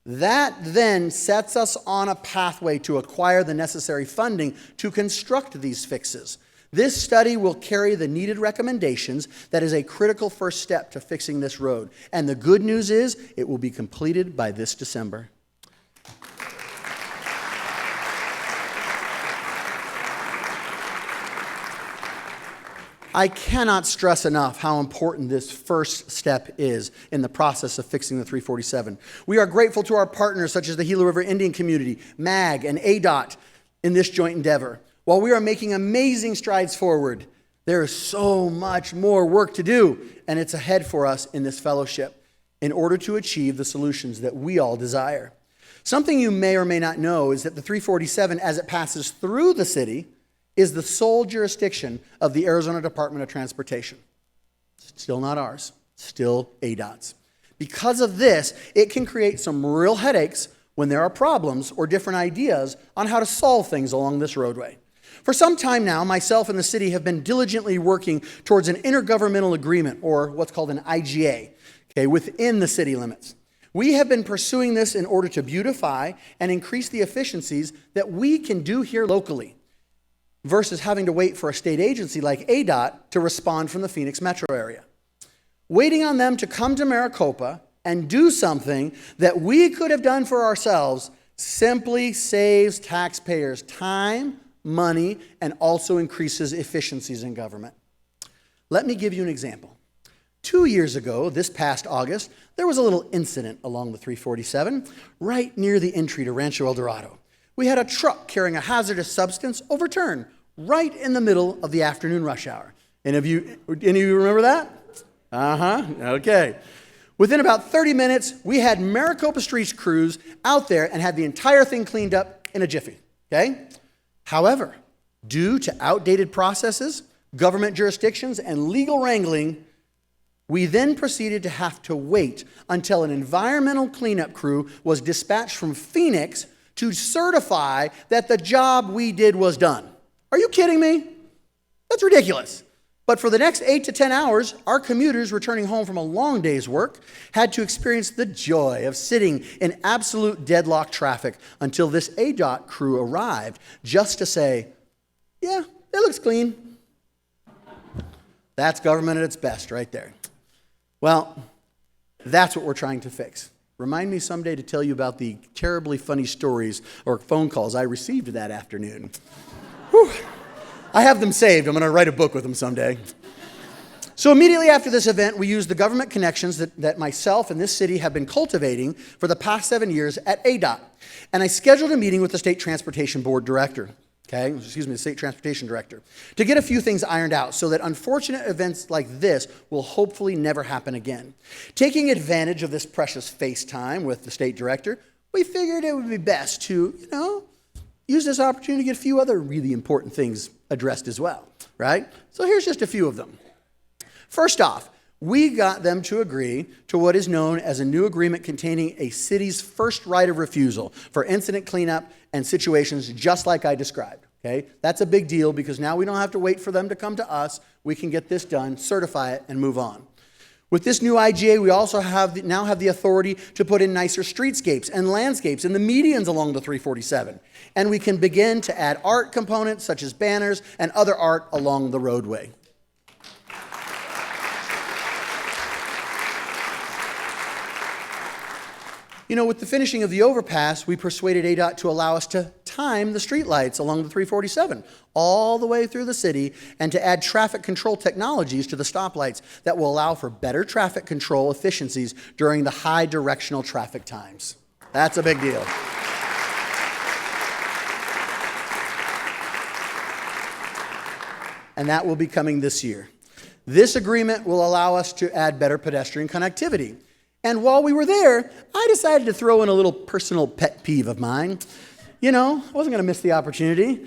That then sets us on a pathway to acquire the necessary funding to construct these fixes. This study will carry the needed recommendations that is a critical first step to fixing this road. And the good news is it will be completed by this December. I cannot stress enough how important this first step is in the process of fixing the 347. We are grateful to our partners such as the Gila River Indian Community, MAG, and ADOT in this joint endeavor. While we are making amazing strides forward, there is so much more work to do, and it's ahead for us in this fellowship in order to achieve the solutions that we all desire. Something you may or may not know is that the 347, as it passes through the city, is the sole jurisdiction of the Arizona Department of Transportation. Still not ours, still ADOT's. Because of this, it can create some real headaches when there are problems or different ideas on how to solve things along this roadway. For some time now, myself and the city have been diligently working towards an intergovernmental agreement, or what's called an IGA, okay, within the city limits. We have been pursuing this in order to beautify and increase the efficiencies that we can do here locally, versus having to wait for a state agency like ADOT to respond from the Phoenix metro area. Waiting on them to come to Maricopa and do something that we could have done for ourselves simply saves taxpayers time, money, and also increases efficiencies in government. Let me give you an example. 2 years ago, this past August, there was a little incident along the 347 right near the entry to Rancho El Dorado. We had a truck carrying a hazardous substance overturn right in the middle of the afternoon rush hour. Any of you remember that? Okay. Within about 30 minutes, we had Maricopa Streets crews out there and had the entire thing cleaned up in a jiffy, okay? However, due to outdated processes, government jurisdictions, and legal wrangling, we then proceeded to have to wait until an environmental cleanup crew was dispatched from Phoenix to certify that the job we did was done. Are you kidding me? That's ridiculous. But for the next 8 to 10 hours, our commuters returning home from a long day's work had to experience the joy of sitting in absolute deadlock traffic until this ADOT crew arrived just to say, yeah, it looks clean. That's government at its best right there. Well, that's what we're trying to fix. Remind me someday to tell you about the terribly funny stories or phone calls I received that afternoon. Whew. I have them saved. I'm going to write a book with them someday. So immediately after this event, we used the government connections that myself and this city have been cultivating for the past 7 years at ADOT. And I scheduled a meeting with the State Transportation Board Director, the State Transportation Director, to get a few things ironed out so that unfortunate events like this will hopefully never happen again. Taking advantage of this precious FaceTime with the State Director, we figured it would be best to, use this opportunity to get a few other really important things addressed as well, right? So here's just a few of them. First off, we got them to agree to what is known as a new agreement containing a city's first right of refusal for incident cleanup and situations just like I described, okay? That's a big deal because now we don't have to wait for them to come to us. We can get this done, certify it, and move on. With this new IGA, we also now have the authority to put in nicer streetscapes and landscapes in the medians along the 347. And we can begin to add art components such as banners and other art along the roadway. With the finishing of the overpass, we persuaded ADOT to allow us to time the streetlights along the 347 all the way through the city and to add traffic control technologies to the stoplights that will allow for better traffic control efficiencies during the high directional traffic times. That's a big deal. And that will be coming this year. This agreement will allow us to add better pedestrian connectivity. And while we were there, I decided to throw in a little personal pet peeve of mine. I wasn't going to miss the opportunity.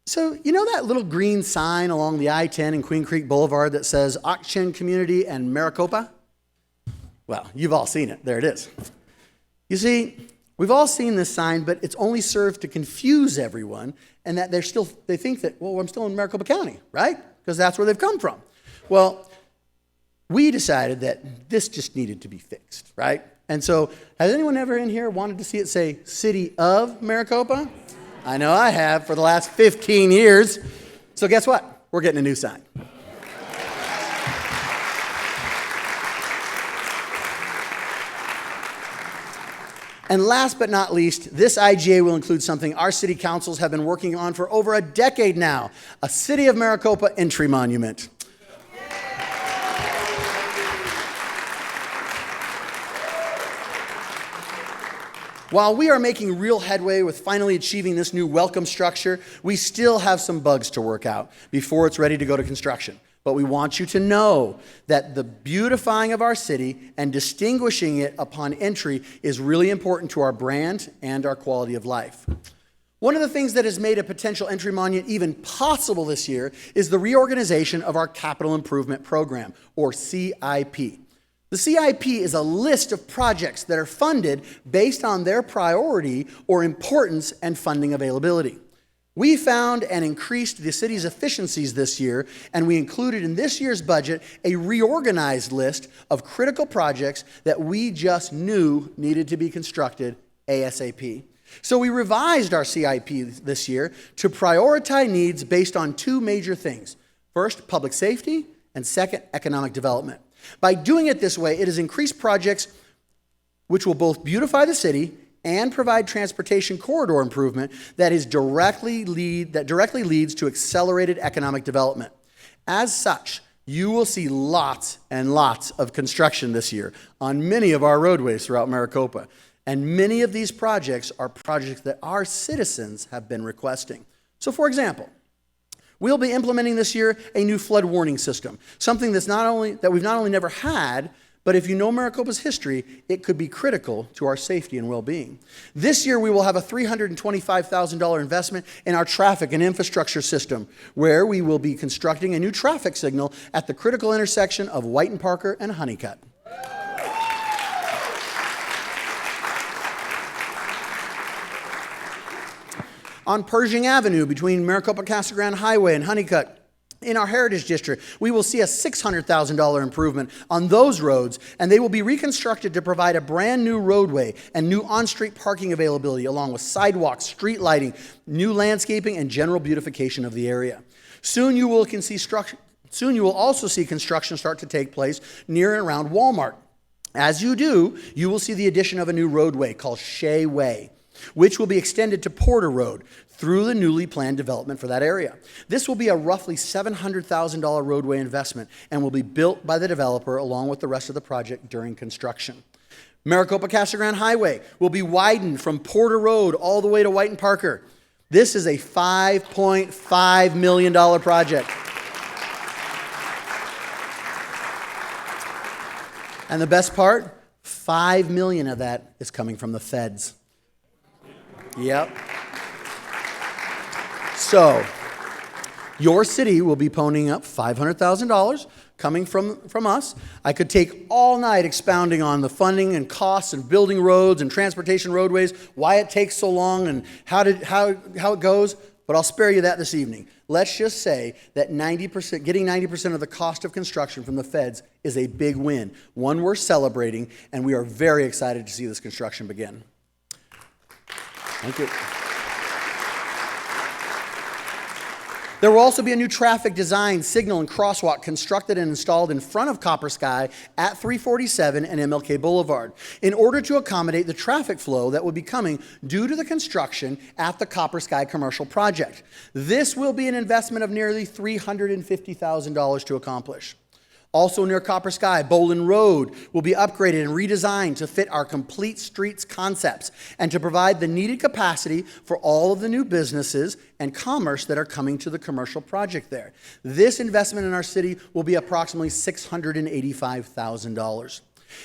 So, that little green sign along the I-10 and Queen Creek Boulevard that says Ak-Chin Community and Maricopa? Well, you've all seen it. There it is. You see, we've all seen this sign, but it's only served to confuse everyone and that they think that, well, I'm still in Maricopa County, right? Because that's where they've come from. Well, we decided that this just needed to be fixed, right? And so, has anyone ever in here wanted to see it say City of Maricopa? I know I have for the last 15 years. So guess what? We're getting a new sign. And last but not least, this IGA will include something our city councils have been working on for over a decade now, a City of Maricopa entry monument. While we are making real headway with finally achieving this new welcome structure, we still have some bugs to work out before it's ready to go to construction. But we want you to know that the beautifying of our city and distinguishing it upon entry is really important to our brand and our quality of life. One of the things that has made a potential entry monument even possible this year is the reorganization of our Capital Improvement Program, or CIP. The CIP is a list of projects that are funded based on their priority or importance and funding availability. We found and increased the city's efficiencies this year, and we included in this year's budget a reorganized list of critical projects that we just knew needed to be constructed ASAP. So we revised our CIP this year to prioritize needs based on two major things. First, public safety, and second, economic development. By doing it this way, it has increased projects which will both beautify the city and provide transportation corridor improvement that directly leads to accelerated economic development. As such, you will see lots and lots of construction this year on many of our roadways throughout Maricopa. And many of these projects are projects that our citizens have been requesting. So for example, we'll be implementing this year a new flood warning system, something that we've not only never had, but if you know Maricopa's history, it could be critical to our safety and well-being. This year, we will have a $325,000 investment in our traffic and infrastructure system, where we will be constructing a new traffic signal at the critical intersection of White and Parker and Honeycutt. On Pershing Avenue between Maricopa Casa Grande Highway and Honeycutt, in our Heritage District, we will see a $600,000 improvement on those roads, and they will be reconstructed to provide a brand new roadway and new on-street parking availability, along with sidewalks, street lighting, new landscaping, and general beautification of the area. Soon you will also see construction start to take place near and around Walmart. As you do, you will see the addition of a new roadway called Shea Way, which will be extended to Porter Road through the newly planned development for that area. This will be a roughly $700,000 roadway investment and will be built by the developer along with the rest of the project during construction. Maricopa Casa Grande Highway will be widened from Porter Road all the way to White and Parker. This is a $5.5 million project. And the best part, $5 million of that is coming from the feds. Yep. So, your city will be ponying up $500,000 coming from us. I could take all night expounding on the funding and costs and building roads and transportation roadways, why it takes so long and how it goes, but I'll spare you that this evening. Let's just say that getting 90% of the cost of construction from the feds is a big win, one we're celebrating, and we are very excited to see this construction begin. Thank you. There will also be a new traffic design, signal, and crosswalk constructed and installed in front of Copper Sky at 347 and MLK Boulevard in order to accommodate the traffic flow that will be coming due to the construction at the Copper Sky commercial project. This will be an investment of nearly $350,000 to accomplish. Also near Copper Sky, Bolin Road will be upgraded and redesigned to fit our complete streets concepts and to provide the needed capacity for all of the new businesses and commerce that are coming to the commercial project there. This investment in our city will be approximately $685,000.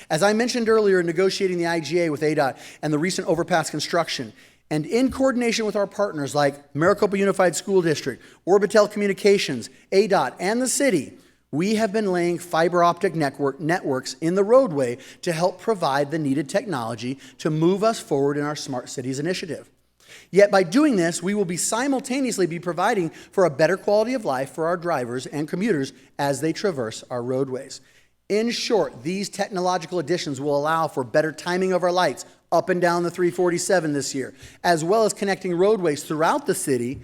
As I mentioned earlier, in negotiating the IGA with ADOT and the recent overpass construction, and in coordination with our partners like Maricopa Unified School District, Orbitel Communications, ADOT, and the city, we have been laying fiber optic networks in the roadway to help provide the needed technology to move us forward in our Smart Cities initiative. Yet by doing this, we will be simultaneously providing for a better quality of life for our drivers and commuters as they traverse our roadways. In short, these technological additions will allow for better timing of our lights up and down the 347 this year, as well as connecting roadways throughout the city,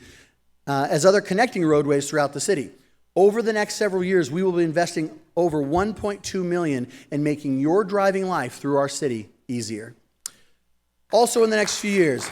Over the next several years, we will be investing over $1.2 million in making your driving life through our city easier. Also in the next few years,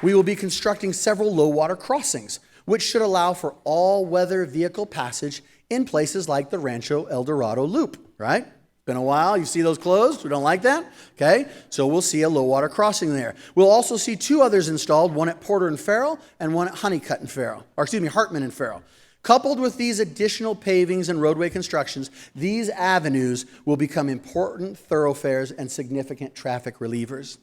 we will be constructing several low-water crossings, which should allow for all-weather vehicle passage in places like the Rancho El Dorado Loop, right? Been a while, you see those closed? We don't like that? Okay, so we'll see a low-water crossing there. We'll also see two others installed, one at Porter and Farrell and one at Honeycutt and Farrell, Hartman and Farrell. Coupled with these additional pavings and roadway constructions, these avenues will become important thoroughfares and significant traffic relievers.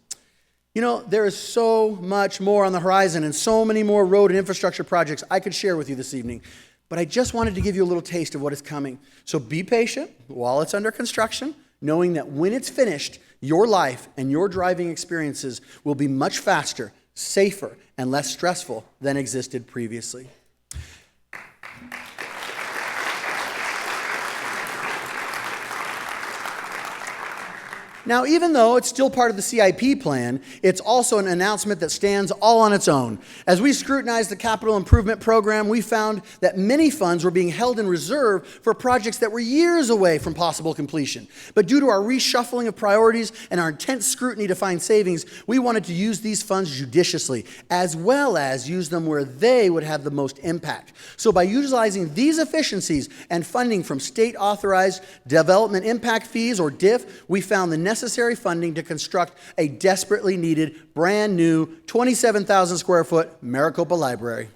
You know, there is so much more on the horizon and so many more road and infrastructure projects I could share with you this evening. But I just wanted to give you a little taste of what is coming. So be patient while it's under construction, knowing that when it's finished, your life and your driving experiences will be much faster, safer, and less stressful than existed previously. Now, even though it's still part of the CIP plan, it's also an announcement that stands all on its own. As we scrutinized the capital improvement program, we found that many funds were being held in reserve for projects that were years away from possible completion. But due to our reshuffling of priorities and our intense scrutiny to find savings, we wanted to use these funds judiciously, as well as use them where they would have the most impact. So by utilizing these efficiencies and funding from state-authorized development impact fees, or DIF, we found the necessary funding to construct a desperately needed, brand new 27,000 square foot Maricopa library.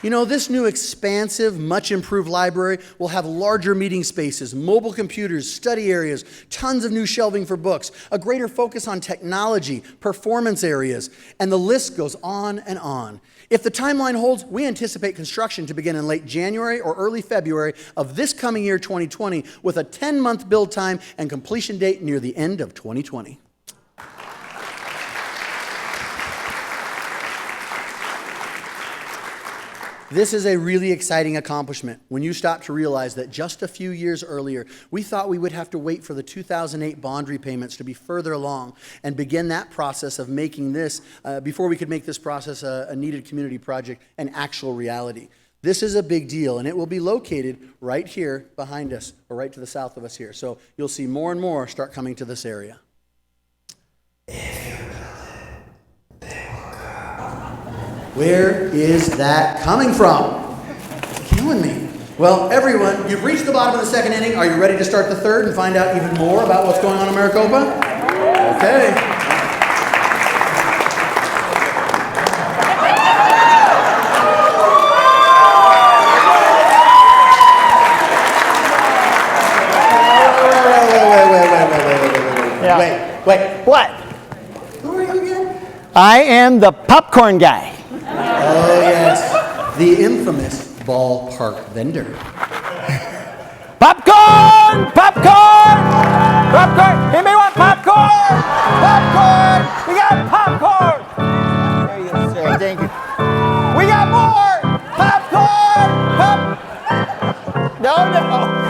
You know, this new expansive, much improved library will have larger meeting spaces, mobile computers, study areas, tons of new shelving for books, a greater focus on technology, performance areas, and the list goes on and on. If the timeline holds, we anticipate construction to begin in late January or early February of this coming year, 2020, with a 10-month build time and completion date near the end of 2020. This is a really exciting accomplishment when you stop to realize that just a few years earlier, we thought we would have to wait for the 2008 bond repayments to be further along and begin that process of making this, before we could make this process a needed community project an actual reality. This is a big deal, and it will be located right here behind us, or right to the south of us here. So you'll see more and more start coming to this area. Where is that coming from? It's killing me. Well, everyone, you've reached the bottom of the second inning. Are you ready to start the third and find out even more about what's going on in Maricopa? Okay. Wait. What? Who are you again? I am the popcorn guy. Oh, yes. The infamous ballpark vendor. Popcorn! Popcorn! Popcorn! Anybody want popcorn? Popcorn! We got popcorn! There you go, sir. Thank you. We got more! Popcorn! No.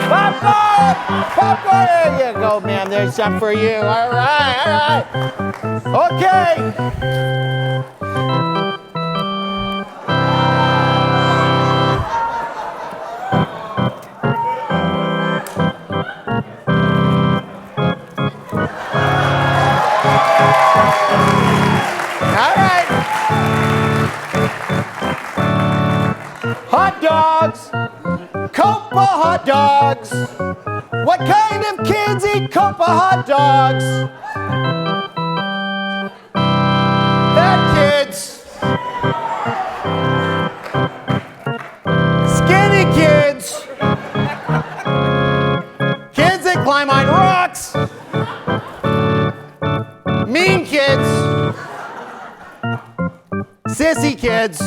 Popcorn! Popcorn! There you go, ma'am. There's some for you. All right. Okay. Hot dogs, Copa hot dogs. What kind of kids eat Copa hot dogs? Fat kids, skinny kids, kids that climb on rocks, mean kids, sissy kids,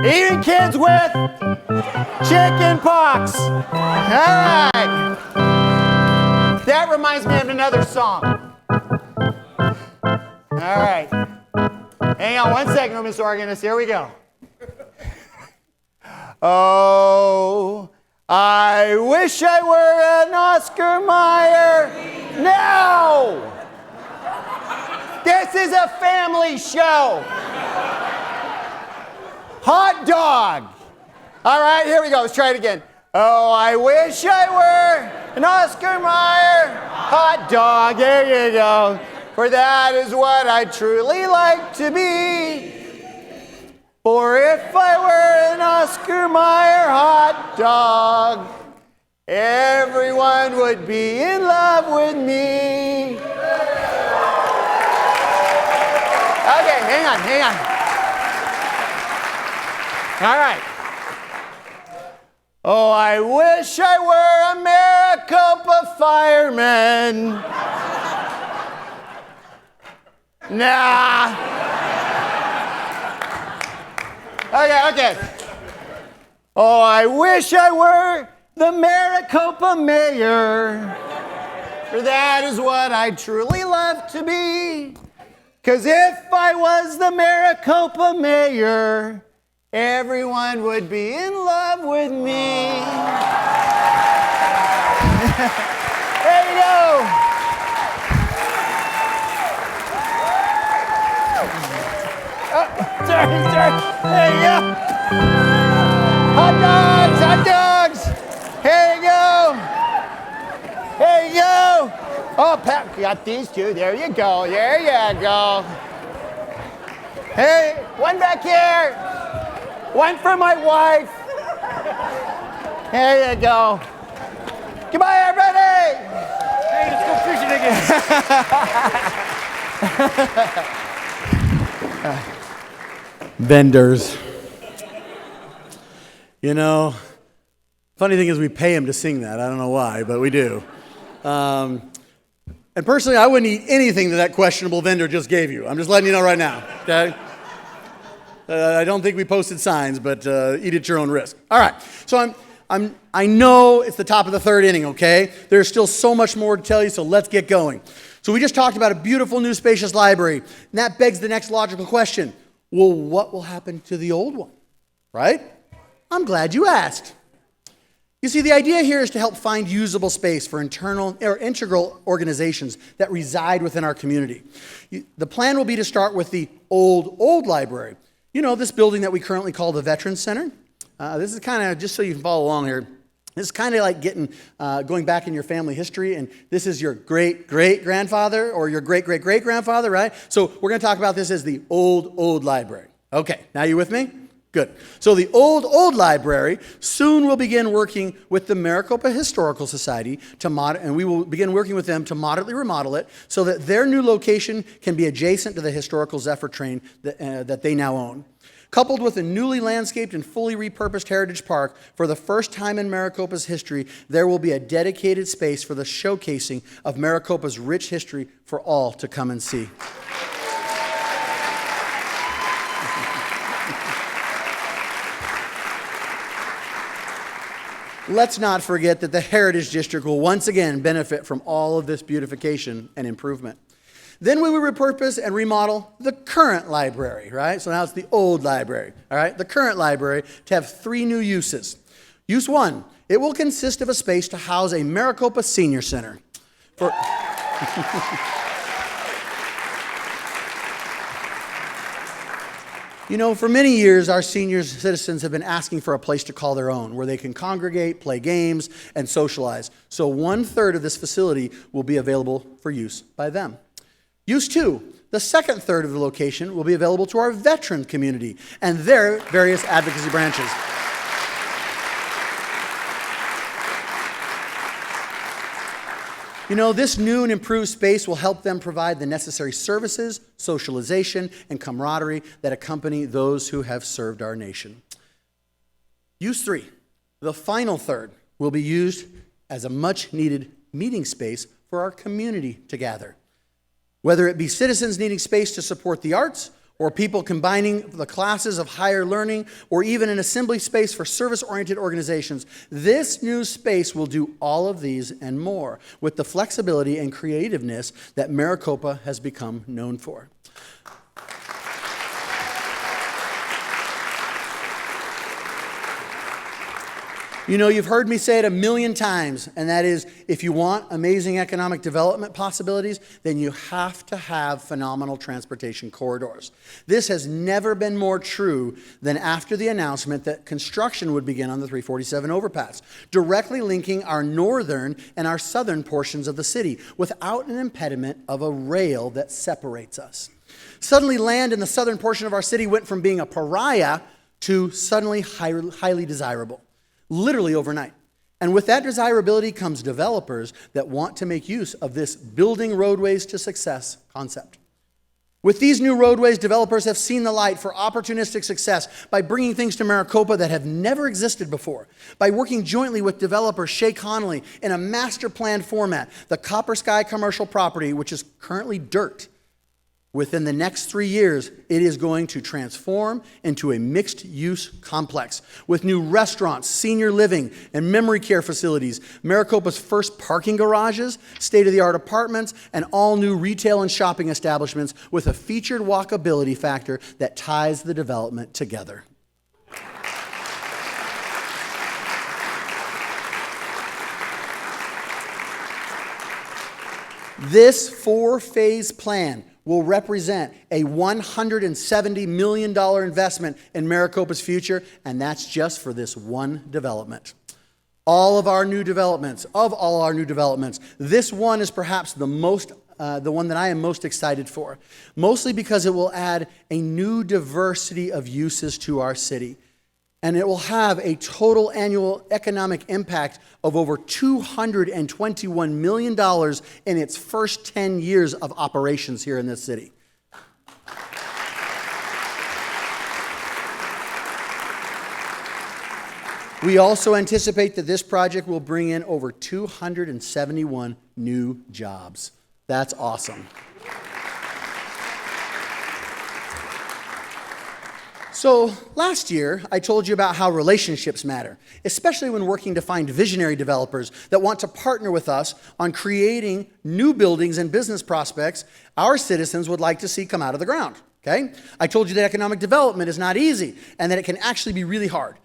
even kids with chicken pox. All right. That reminds me of another song. All right. Hang on one second, Mr. Organist. Here we go. Oh, I wish I were an Oscar Mayer. No! This is a family show. Hot dog. All right, here we go. Let's try it again. Oh, I wish I were an Oscar Mayer hot dog. There you go. For that is what I'd truly like to be. For if I were an Oscar Mayer hot dog, everyone would be in love with me. Okay, hang on. All right. Oh, I wish I were a Maricopa fireman. Nah. Okay. Oh, I wish I were the Maricopa mayor. For that is what I truly love to be. 'Cause if I was the Maricopa mayor, everyone would be in love with me. There you go. Oh, sorry. There you go. Hot dogs. Here you go. Oh, Pat, got these two. There you go. Hey, one back here. One for my wife. There you go. Goodbye, everybody. Hey, let's go fishing again. Vendors. You know, funny thing is we pay them to sing that. I don't know why, but we do. And personally, I wouldn't eat anything that questionable vendor just gave you. I'm just letting you know right now, okay? I don't think we posted signs, but eat at your own risk. All right, so I know it's the top of the third inning, okay? There's still so much more to tell you, so let's get going. So we just talked about a beautiful new spacious library, and that begs the next logical question. Well, what will happen to the old one, right? I'm glad you asked. You see, the idea here is to help find usable space for internal or integral organizations that reside within our community. The plan will be to start with the old library. You know, this building that we currently call the Veterans Center. This is kind of, just so you can follow along here, this is kind of like going back in your family history, and this is your great-great-grandfather or your great-great-great-grandfather, right? So we're going to talk about this as the old library. Okay, now you with me? Good. So the old library soon will begin working with the Maricopa Historical Society and we will begin working with them to moderately remodel it so that their new location can be adjacent to the historical Zephyr train that they now own. Coupled with a newly landscaped and fully repurposed Heritage Park, for the first time in Maricopa's history, there will be a dedicated space for the showcasing of Maricopa's rich history for all to come and see. Let's not forget that the Heritage District will once again benefit from all of this beautification and improvement. Then we will repurpose and remodel the current library, right? So now it's the old library, all right? The current library to have 3 new uses. Use 1, it will consist of a space to house a Maricopa Senior Center. You know, for many years, our senior citizens have been asking for a place to call their own, where they can congregate, play games, and socialize. So 1/3 of this facility will be available for use by them. Use 2, the second third of the location will be available to our veteran community and their various advocacy branches. You know, this new and improved space will help them provide the necessary services, socialization, and camaraderie that accompany those who have served our nation. Use 3, the final third, will be used as a much-needed meeting space for our community to gather. Whether it be citizens needing space to support the arts, or people combining the classes of higher learning, or even an assembly space for service-oriented organizations, this new space will do all of these and more with the flexibility and creativeness that Maricopa has become known for. You know, you've heard me say it a million times, and that is, if you want amazing economic development possibilities, then you have to have phenomenal transportation corridors. This has never been more true than after the announcement that construction would begin on the 347 overpass, directly linking our northern and our southern portions of the city without an impediment of a rail that separates us. Suddenly, land in the southern portion of our city went from being a pariah to suddenly highly desirable. Literally overnight. And with that desirability comes developers that want to make use of this building roadways to success concept. With these new roadways, developers have seen the light for opportunistic success by bringing things to Maricopa that have never existed before, by working jointly with developer Shea Connolly in a master plan format, the Copper Sky commercial property, which is currently dirt, Within the next 3 years, it is going to transform into a mixed-use complex with new restaurants, senior living, and memory care facilities, Maricopa's first parking garages, state-of-the-art apartments, and all new retail and shopping establishments with a featured walkability factor that ties the development together. This 4-phase plan will represent a $170 million investment in Maricopa's future, and that's just for this one development. All of our new developments, this one is perhaps the one that I am most excited for, mostly because it will add a new diversity of uses to our city. And it will have a total annual economic impact of over $221 million in its first 10 years of operations here in this city. We also anticipate that this project will bring in over 271 new jobs. That's awesome. So last year, I told you about how relationships matter, especially when working to find visionary developers that want to partner with us on creating new buildings and business prospects our citizens would like to see come out of the ground, okay? I told you that economic development is not easy and that it can actually be really hard.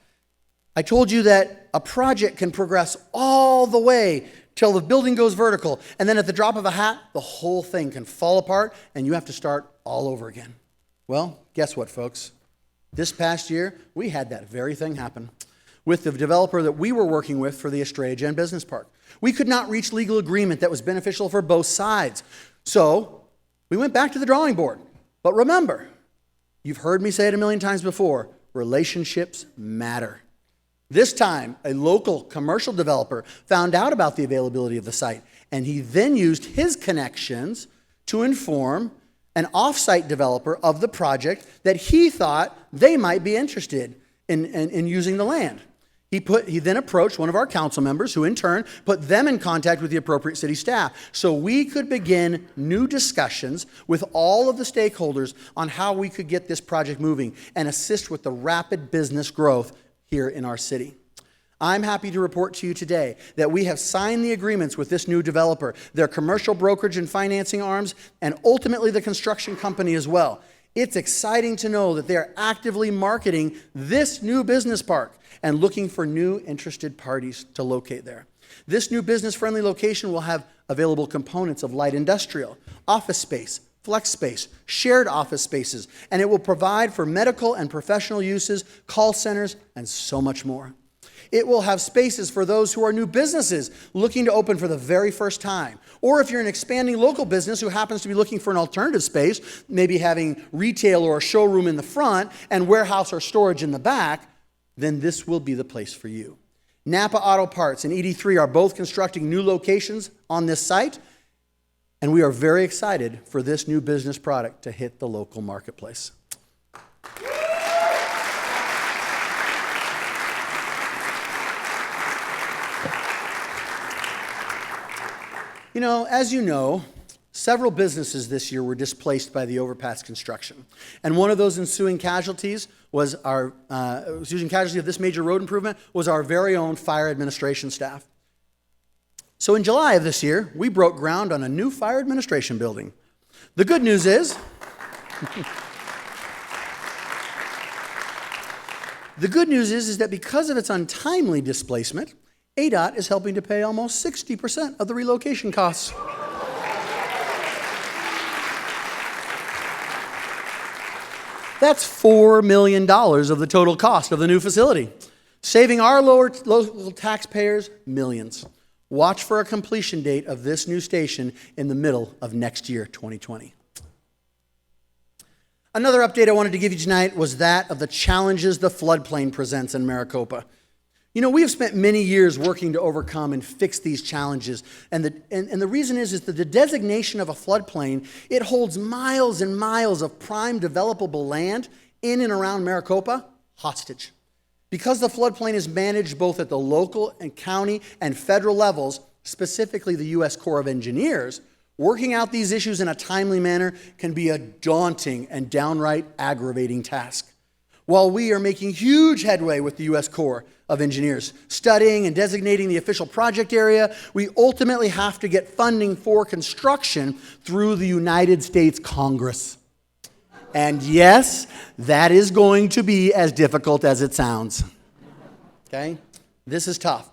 I told you that a project can progress all the way till the building goes vertical, and then at the drop of a hat, the whole thing can fall apart and you have to start all over again. Well, guess what, folks? This past year, we had that very thing happen with the developer that we were working with for the Estrella Gen Business Park. We could not reach legal agreement that was beneficial for both sides. So we went back to the drawing board. But remember, you've heard me say it a million times before, relationships matter. This time, a local commercial developer found out about the availability of the site, and he then used his connections to inform an off-site developer of the project that he thought they might be interested in using the land. He then approached one of our council members, who in turn put them in contact with the appropriate city staff, so we could begin new discussions with all of the stakeholders on how we could get this project moving and assist with the rapid business growth here in our city. I'm happy to report to you today that we have signed the agreements with this new developer, their commercial brokerage and financing arms, and ultimately the construction company as well. It's exciting to know that they are actively marketing this new business park and looking for new interested parties to locate there. This new business-friendly location will have available components of light industrial, office space, flex space, shared office spaces, and it will provide for medical and professional uses, call centers, and so much more. It will have spaces for those who are new businesses looking to open for the very first time. Or if you're an expanding local business who happens to be looking for an alternative space, maybe having retail or a showroom in the front and warehouse or storage in the back, then this will be the place for you. Napa Auto Parts and ED3 are both constructing new locations on this site, and we are very excited for this new business product to hit the local marketplace. You know, as you know, several businesses this year were displaced by the overpass construction. And one of those ensuing casualties was of this major road improvement was our very own fire administration staff. So in July of this year, we broke ground on a new fire administration building. The good news is, that because of its untimely displacement, ADOT is helping to pay almost 60% of the relocation costs. That's $4 million of the total cost of the new facility, saving our local taxpayers millions. Watch for a completion date of this new station in the middle of next year, 2020. Another update I wanted to give you tonight was that of the challenges the floodplain presents in Maricopa. You know, we have spent many years working to overcome and fix these challenges, and the reason is that the designation of a floodplain, it holds miles and miles of prime developable land in and around Maricopa hostage. Because the floodplain is managed both at the local and county and federal levels, specifically the U.S. Corps of Engineers, Working out these issues in a timely manner can be a daunting and downright aggravating task. While we are making huge headway with the U.S. Corps of Engineers, studying and designating the official project area, we ultimately have to get funding for construction through the United States Congress. And yes, that is going to be as difficult as it sounds. Okay? This is tough.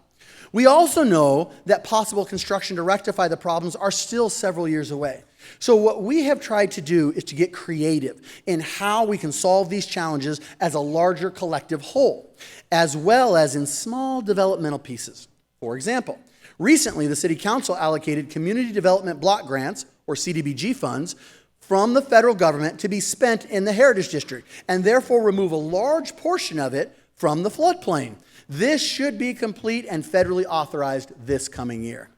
We also know that possible construction to rectify the problems are still several years away. So what we have tried to do is to get creative in how we can solve these challenges as a larger collective whole, as well as in small developmental pieces. For example, recently the City Council allocated Community Development Block Grants, or CDBG funds, from the federal government to be spent in the Heritage District, and therefore remove a large portion of it from the floodplain. This should be complete and federally authorized this coming year.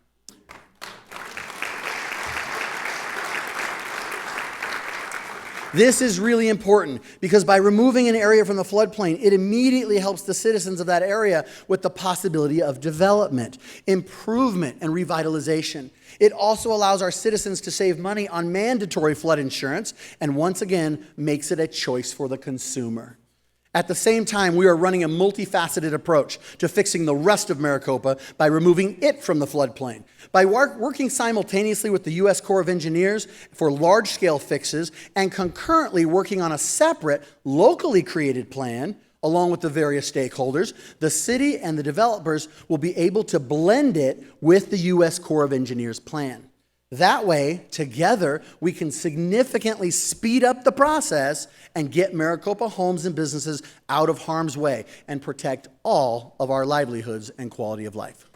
This is really important because by removing an area from the floodplain, it immediately helps the citizens of that area with the possibility of development, improvement, and revitalization. It also allows our citizens to save money on mandatory flood insurance and once again makes it a choice for the consumer. At the same time, we are running a multifaceted approach to fixing the rest of Maricopa by removing it from the floodplain. By working simultaneously with the U.S. Corps of Engineers for large-scale fixes and concurrently working on a separate, locally created plan, along with the various stakeholders, the city and the developers will be able to blend it with the U.S. Corps of Engineers plan. That way, together, we can significantly speed up the process and get Maricopa homes and businesses out of harm's way and protect all of our livelihoods and quality of life.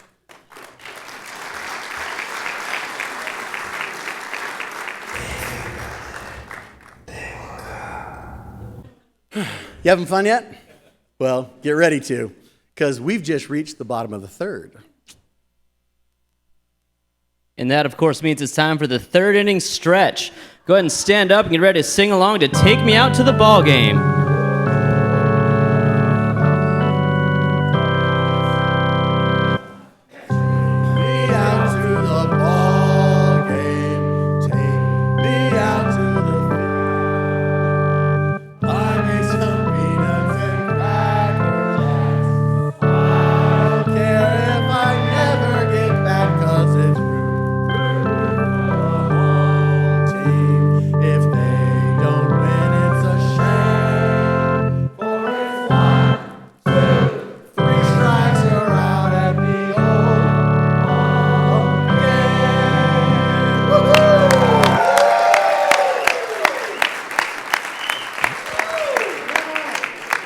You having fun yet? Well, get ready to, because we've just reached the bottom of the third. And that, of course, means it's time for the third inning stretch. Go ahead and stand up and get ready to sing along to Take Me Out to the Ball Game.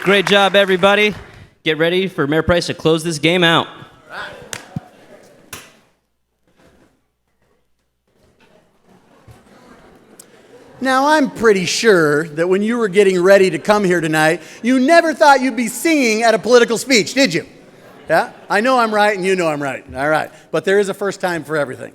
Great job, everybody. Get ready for Mayor Price to close this game out. Now, I'm pretty sure that when you were getting ready to come here tonight, you never thought you'd be singing at a political speech, did you? Yeah? I know I'm right and you know I'm right. All right. But there is a first time for everything.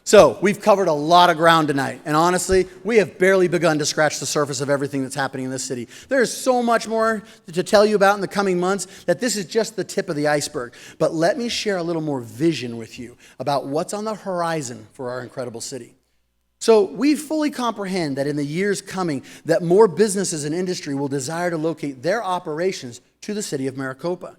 So, we've covered a lot of ground tonight, and honestly, we have barely begun to scratch the surface of everything that's happening in this city. There's so much more to tell you about in the coming months that this is just the tip of the iceberg. But let me share a little more vision with you about what's on the horizon for our incredible city. So, we fully comprehend that in the years coming, that more businesses and industry will desire to locate their operations to the city of Maricopa.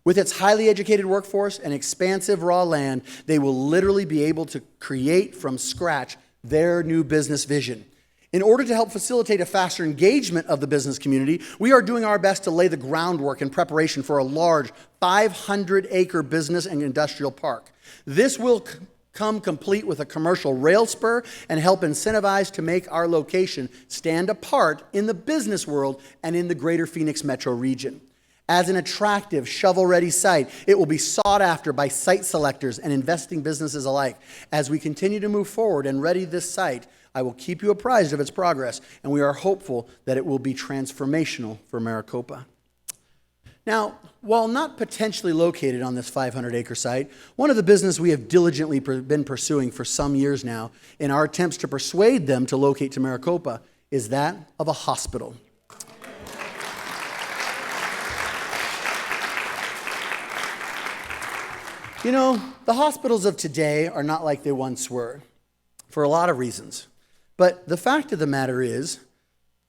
With its highly educated workforce and expansive raw land, they will literally be able to create from scratch their new business vision. In order to help facilitate a faster engagement of the business community, we are doing our best to lay the groundwork in preparation for a large 500-acre business and industrial park. This will come complete with a commercial rail spur and help incentivize to make our location stand apart in the business world and in the greater Phoenix metro region. As an attractive, shovel-ready site, it will be sought after by site selectors and investing businesses alike. As we continue to move forward and ready this site, I will keep you apprised of its progress, and we are hopeful that it will be transformational for Maricopa. Now, while not potentially located on this 500-acre site, one of the businesses we have diligently been pursuing for some years now in our attempts to persuade them to locate to Maricopa is that of a hospital. You know, the hospitals of today are not like they once were. for a lot of reasons. But the fact of the matter is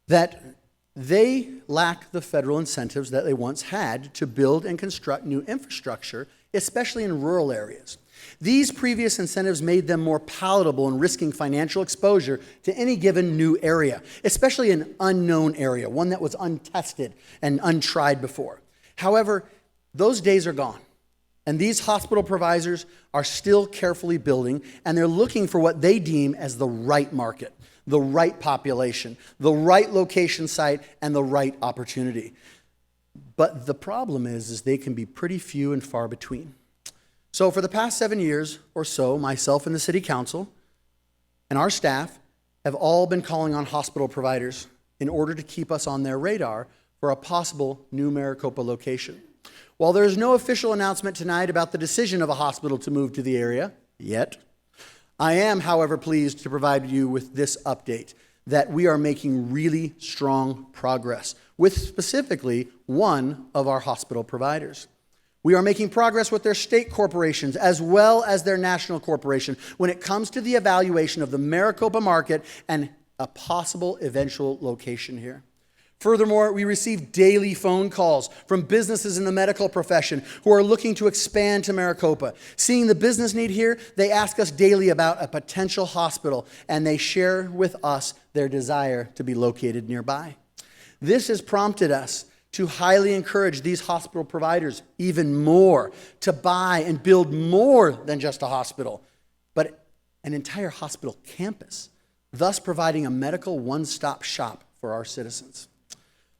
that they lack the federal incentives that they once had to build and construct new infrastructure, especially in rural areas. These previous incentives made them more palatable in risking financial exposure to any given new area, especially an unknown area, one that was untested and untried before. However, those days are gone. And these hospital providers are still carefully building, and they're looking for what they deem as the right market, the right population, the right location site, and the right opportunity. But the problem is they can be pretty few and far between. So for the past 7 years or so, myself and the city council and our staff have all been calling on hospital providers in order to keep us on their radar for a possible new Maricopa location. While there is no official announcement tonight about the decision of a hospital to move to the area yet, I am, however, pleased to provide you with this update that we are making really strong progress with specifically one of our hospital providers. We are making progress with their state corporations as well as their national corporation when it comes to the evaluation of the Maricopa market and a possible eventual location here. Furthermore, we receive daily phone calls from businesses in the medical profession who are looking to expand to Maricopa. Seeing the business need here, they ask us daily about a potential hospital, and they share with us their desire to be located nearby. This has prompted us to highly encourage these hospital providers even more to buy and build more than just a hospital, but an entire hospital campus, thus providing a medical one-stop shop for our citizens.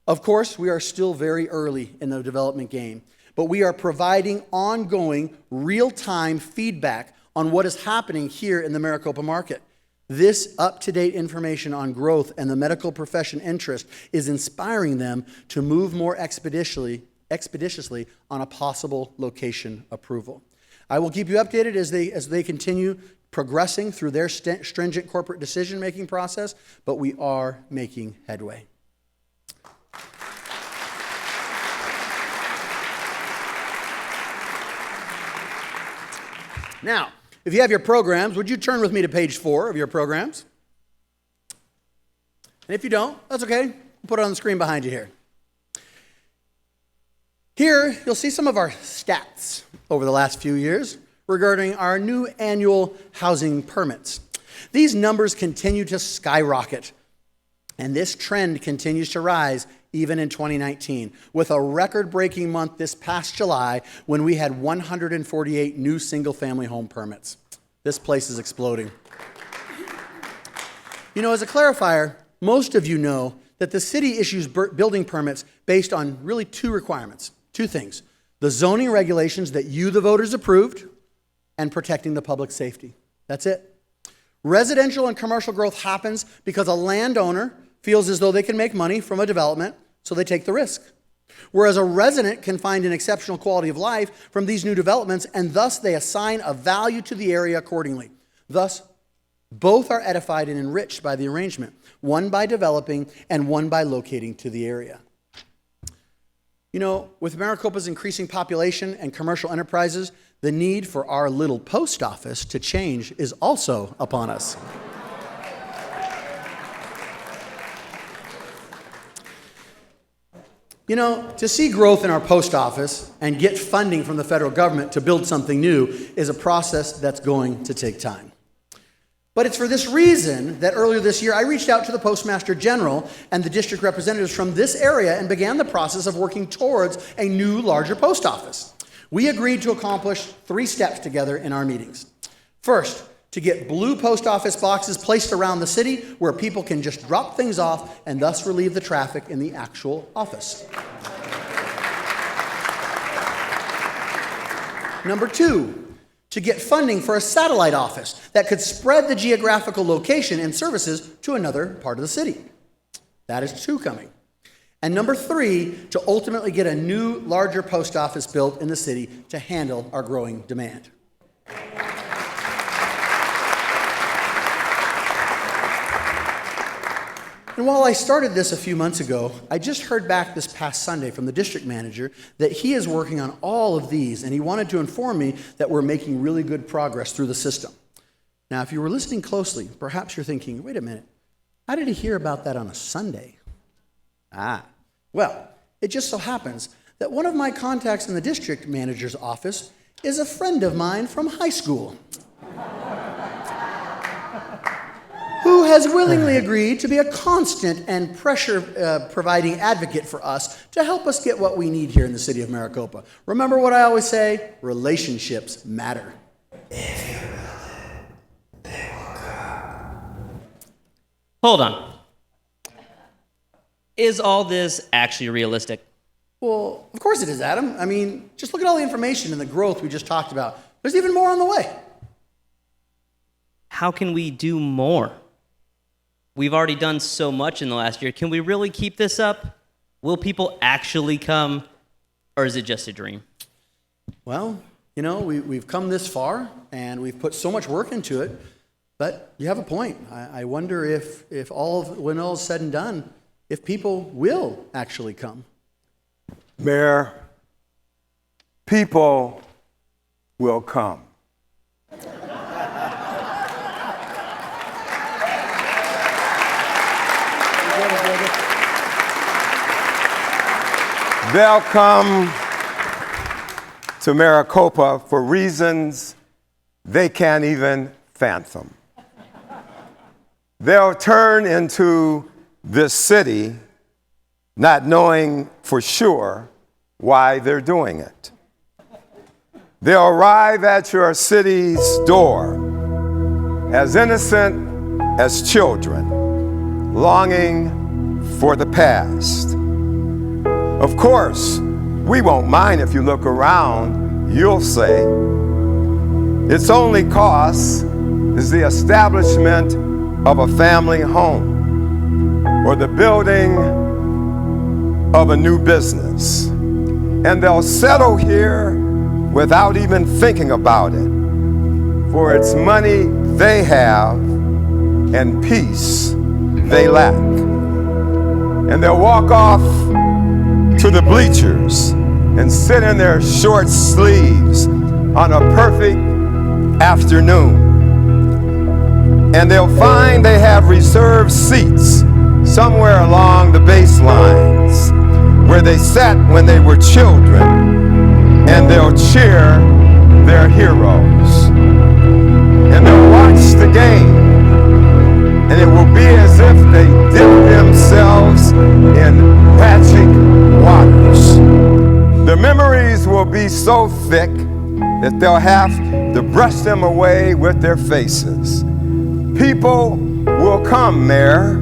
Of course, we are still very early in the development game, but we are providing ongoing, real-time feedback on what is happening here in the Maricopa market. This up-to-date information on growth and the medical profession interest is inspiring them to move more expeditiously on a possible location approval. I will keep you updated as they continue progressing through their stringent corporate decision-making process, but we are making headway. Now, if you have your programs, would you turn with me to page 4 of your programs? And if you don't, that's okay. We'll put it on the screen behind you here. Here, you'll see some of our stats over the last few years regarding our new annual housing permits. These numbers continue to skyrocket, and this trend continues to rise even in 2019, with a record-breaking month this past July when we had 148 new single-family home permits. This place is exploding. You know, as a clarifier, most of you know that the city issues building permits based on really two requirements, two things: the zoning regulations that you, the voters, approved, and protecting the public safety. That's it. Residential and commercial growth happens because a landowner feels as though they can make money from a development, so they take the risk. Whereas a resident can find an exceptional quality of life from these new developments, and thus they assign a value to the area accordingly. Thus, both are edified and enriched by the arrangement, one by developing and one by locating to the area. You know, with Maricopa's increasing population and commercial enterprises, the need for our little post office to change is also upon us. You know, to see growth in our post office and get funding from the federal government to build something new is a process that's going to take time. But it's for this reason that earlier this year I reached out to the Postmaster General and the district representatives from this area and began the process of working towards a new, larger post office. We agreed to accomplish 3 steps together in our meetings. First, to get blue post office boxes placed around the city where people can just drop things off and thus relieve the traffic in the actual office. Number 2, to get funding for a satellite office that could spread the geographical location and services to another part of the city. That is 2 coming. And number 3, to ultimately get a new, larger post office built in the city to handle our growing demand. And while I started this a few months ago, I just heard back this past Sunday from the district manager that he is working on all of these, and he wanted to inform me that we're making really good progress through the system. Now, if you were listening closely, perhaps you're thinking, wait a minute, how did he hear about that on a Sunday? Well, it just so happens that one of my contacts in the district manager's office is a friend of mine from high school who has willingly agreed to be a constant and pressure-providing advocate for us to help us get what we need here in the city of Maricopa. Remember what I always say? Relationships matter. Hold on. Is all this actually realistic? Well, of course it is, Adam. I mean, just look at all the information and the growth we just talked about. There's even more on the way. How can we do more? We've already done so much in the last year. Can we really keep this up? Will people actually come, or is it just a dream? Well, you know, we've come this far, and we've put so much work into it, but you have a point. I wonder if when all is said and done, if people will actually come. Mayor, people will come. They'll come to Maricopa for reasons they can't even fathom. They'll turn into this city not knowing for sure why they're doing it. They'll arrive at your city's door as innocent as children, longing for the past. Of course, we won't mind if you look around, you'll say. Its only cost is the establishment of a family home or the building of a new business. And they'll settle here without even thinking about it, for it's money they have and peace they lack. And they'll walk off to the bleachers and sit in their short sleeves on a perfect afternoon. And they'll find they have reserved seats somewhere along the baselines where they sat when they were children, and they'll cheer their heroes. And they'll watch the game, and it will be as if they dipped themselves in magic waters. The memories will be so thick that they'll have to brush them away with their faces. People will come, Mayor.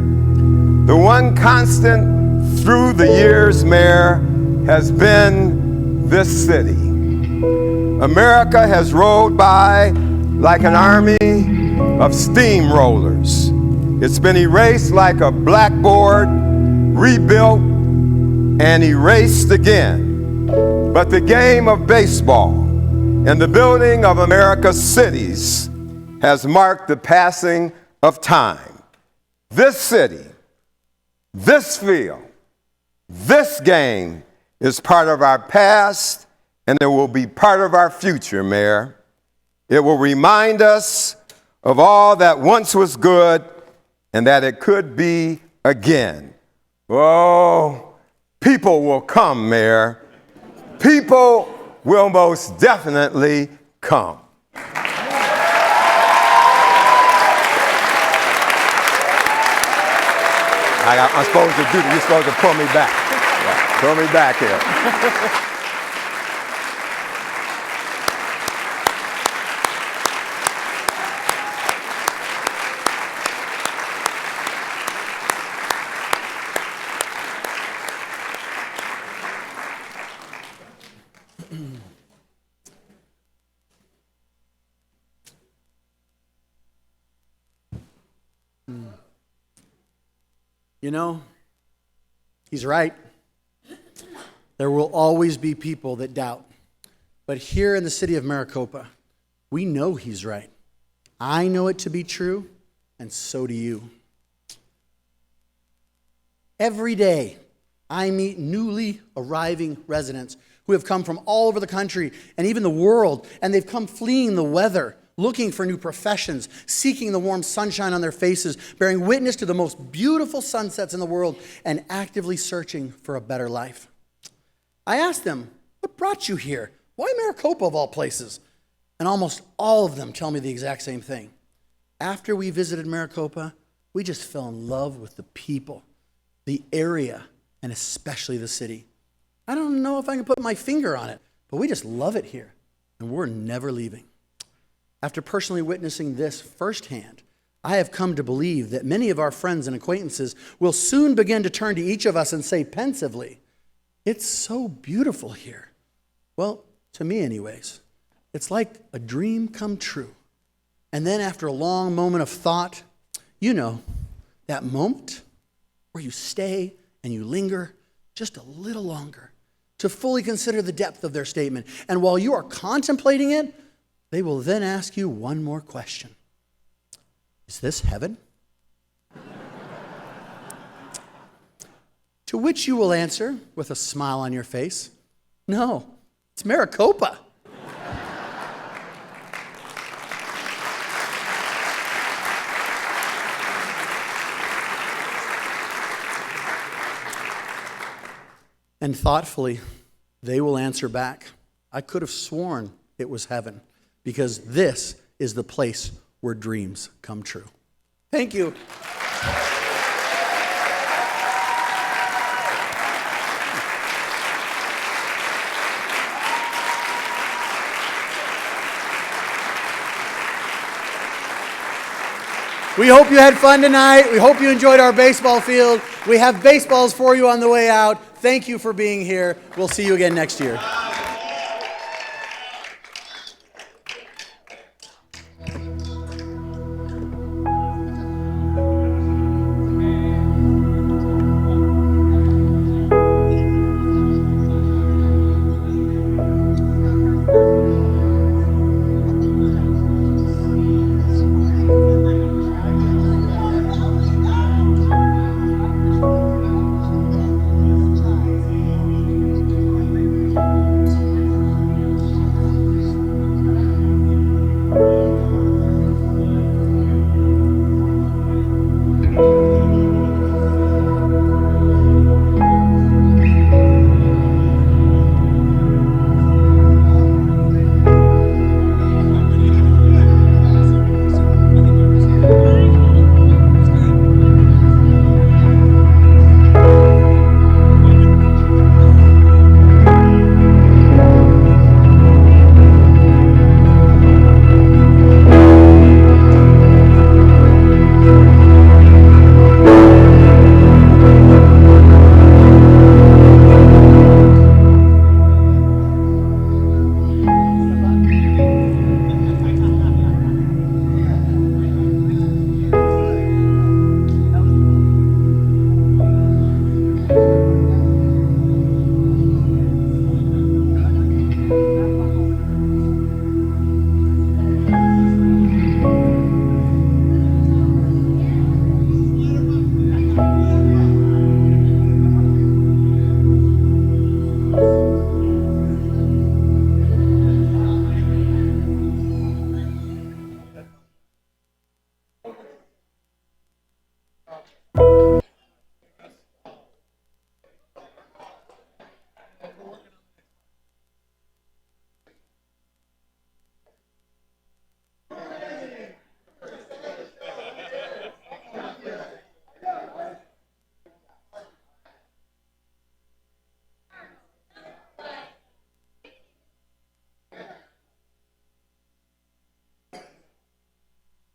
The one constant through the years, Mayor, has been this city. America has rolled by like an army of steamrollers. It's been erased like a blackboard, rebuilt and erased again. But the game of baseball and the building of America's cities has marked the passing of time. This city, this field, this game is part of our past, and it will be part of our future, Mayor. It will remind us of all that once was good and that it could be again. Oh, people will come, Mayor. People will most definitely come. I'm supposed to do this. You're supposed to pull me back. Yeah, pull me back here. You know, he's right. There will always be people that doubt. But here in the city of Maricopa, we know he's right. I know it to be true, and so do you. Every day, I meet newly arriving residents who have come from all over the country and even the world, and they've come fleeing the weather, looking for new professions, seeking the warm sunshine on their faces, bearing witness to the most beautiful sunsets in the world, and actively searching for a better life. I asked them, what brought you here? Why Maricopa of all places? And almost all of them tell me the exact same thing. After we visited Maricopa, we just fell in love with the people, the area, and especially the city. I don't know if I can put my finger on it, but we just love it here, and we're never leaving. After personally witnessing this firsthand, I have come to believe that many of our friends and acquaintances will soon begin to turn to each of us and say pensively, "It's so beautiful here." Well, to me anyways, it's like a dream come true. And then after a long moment of thought, you know, that moment where you stay and you linger just a little longer to fully consider the depth of their statement. And while you are contemplating it, they will then ask you one more question. Is this heaven? To which you will answer with a smile on your face, no, it's Maricopa. And thoughtfully, they will answer back, I could have sworn it was heaven, because this is the place where dreams come true. Thank you. We hope you had fun tonight. We hope you enjoyed our baseball field. We have baseballs for you on the way out. Thank you for being here. We'll see you again next year.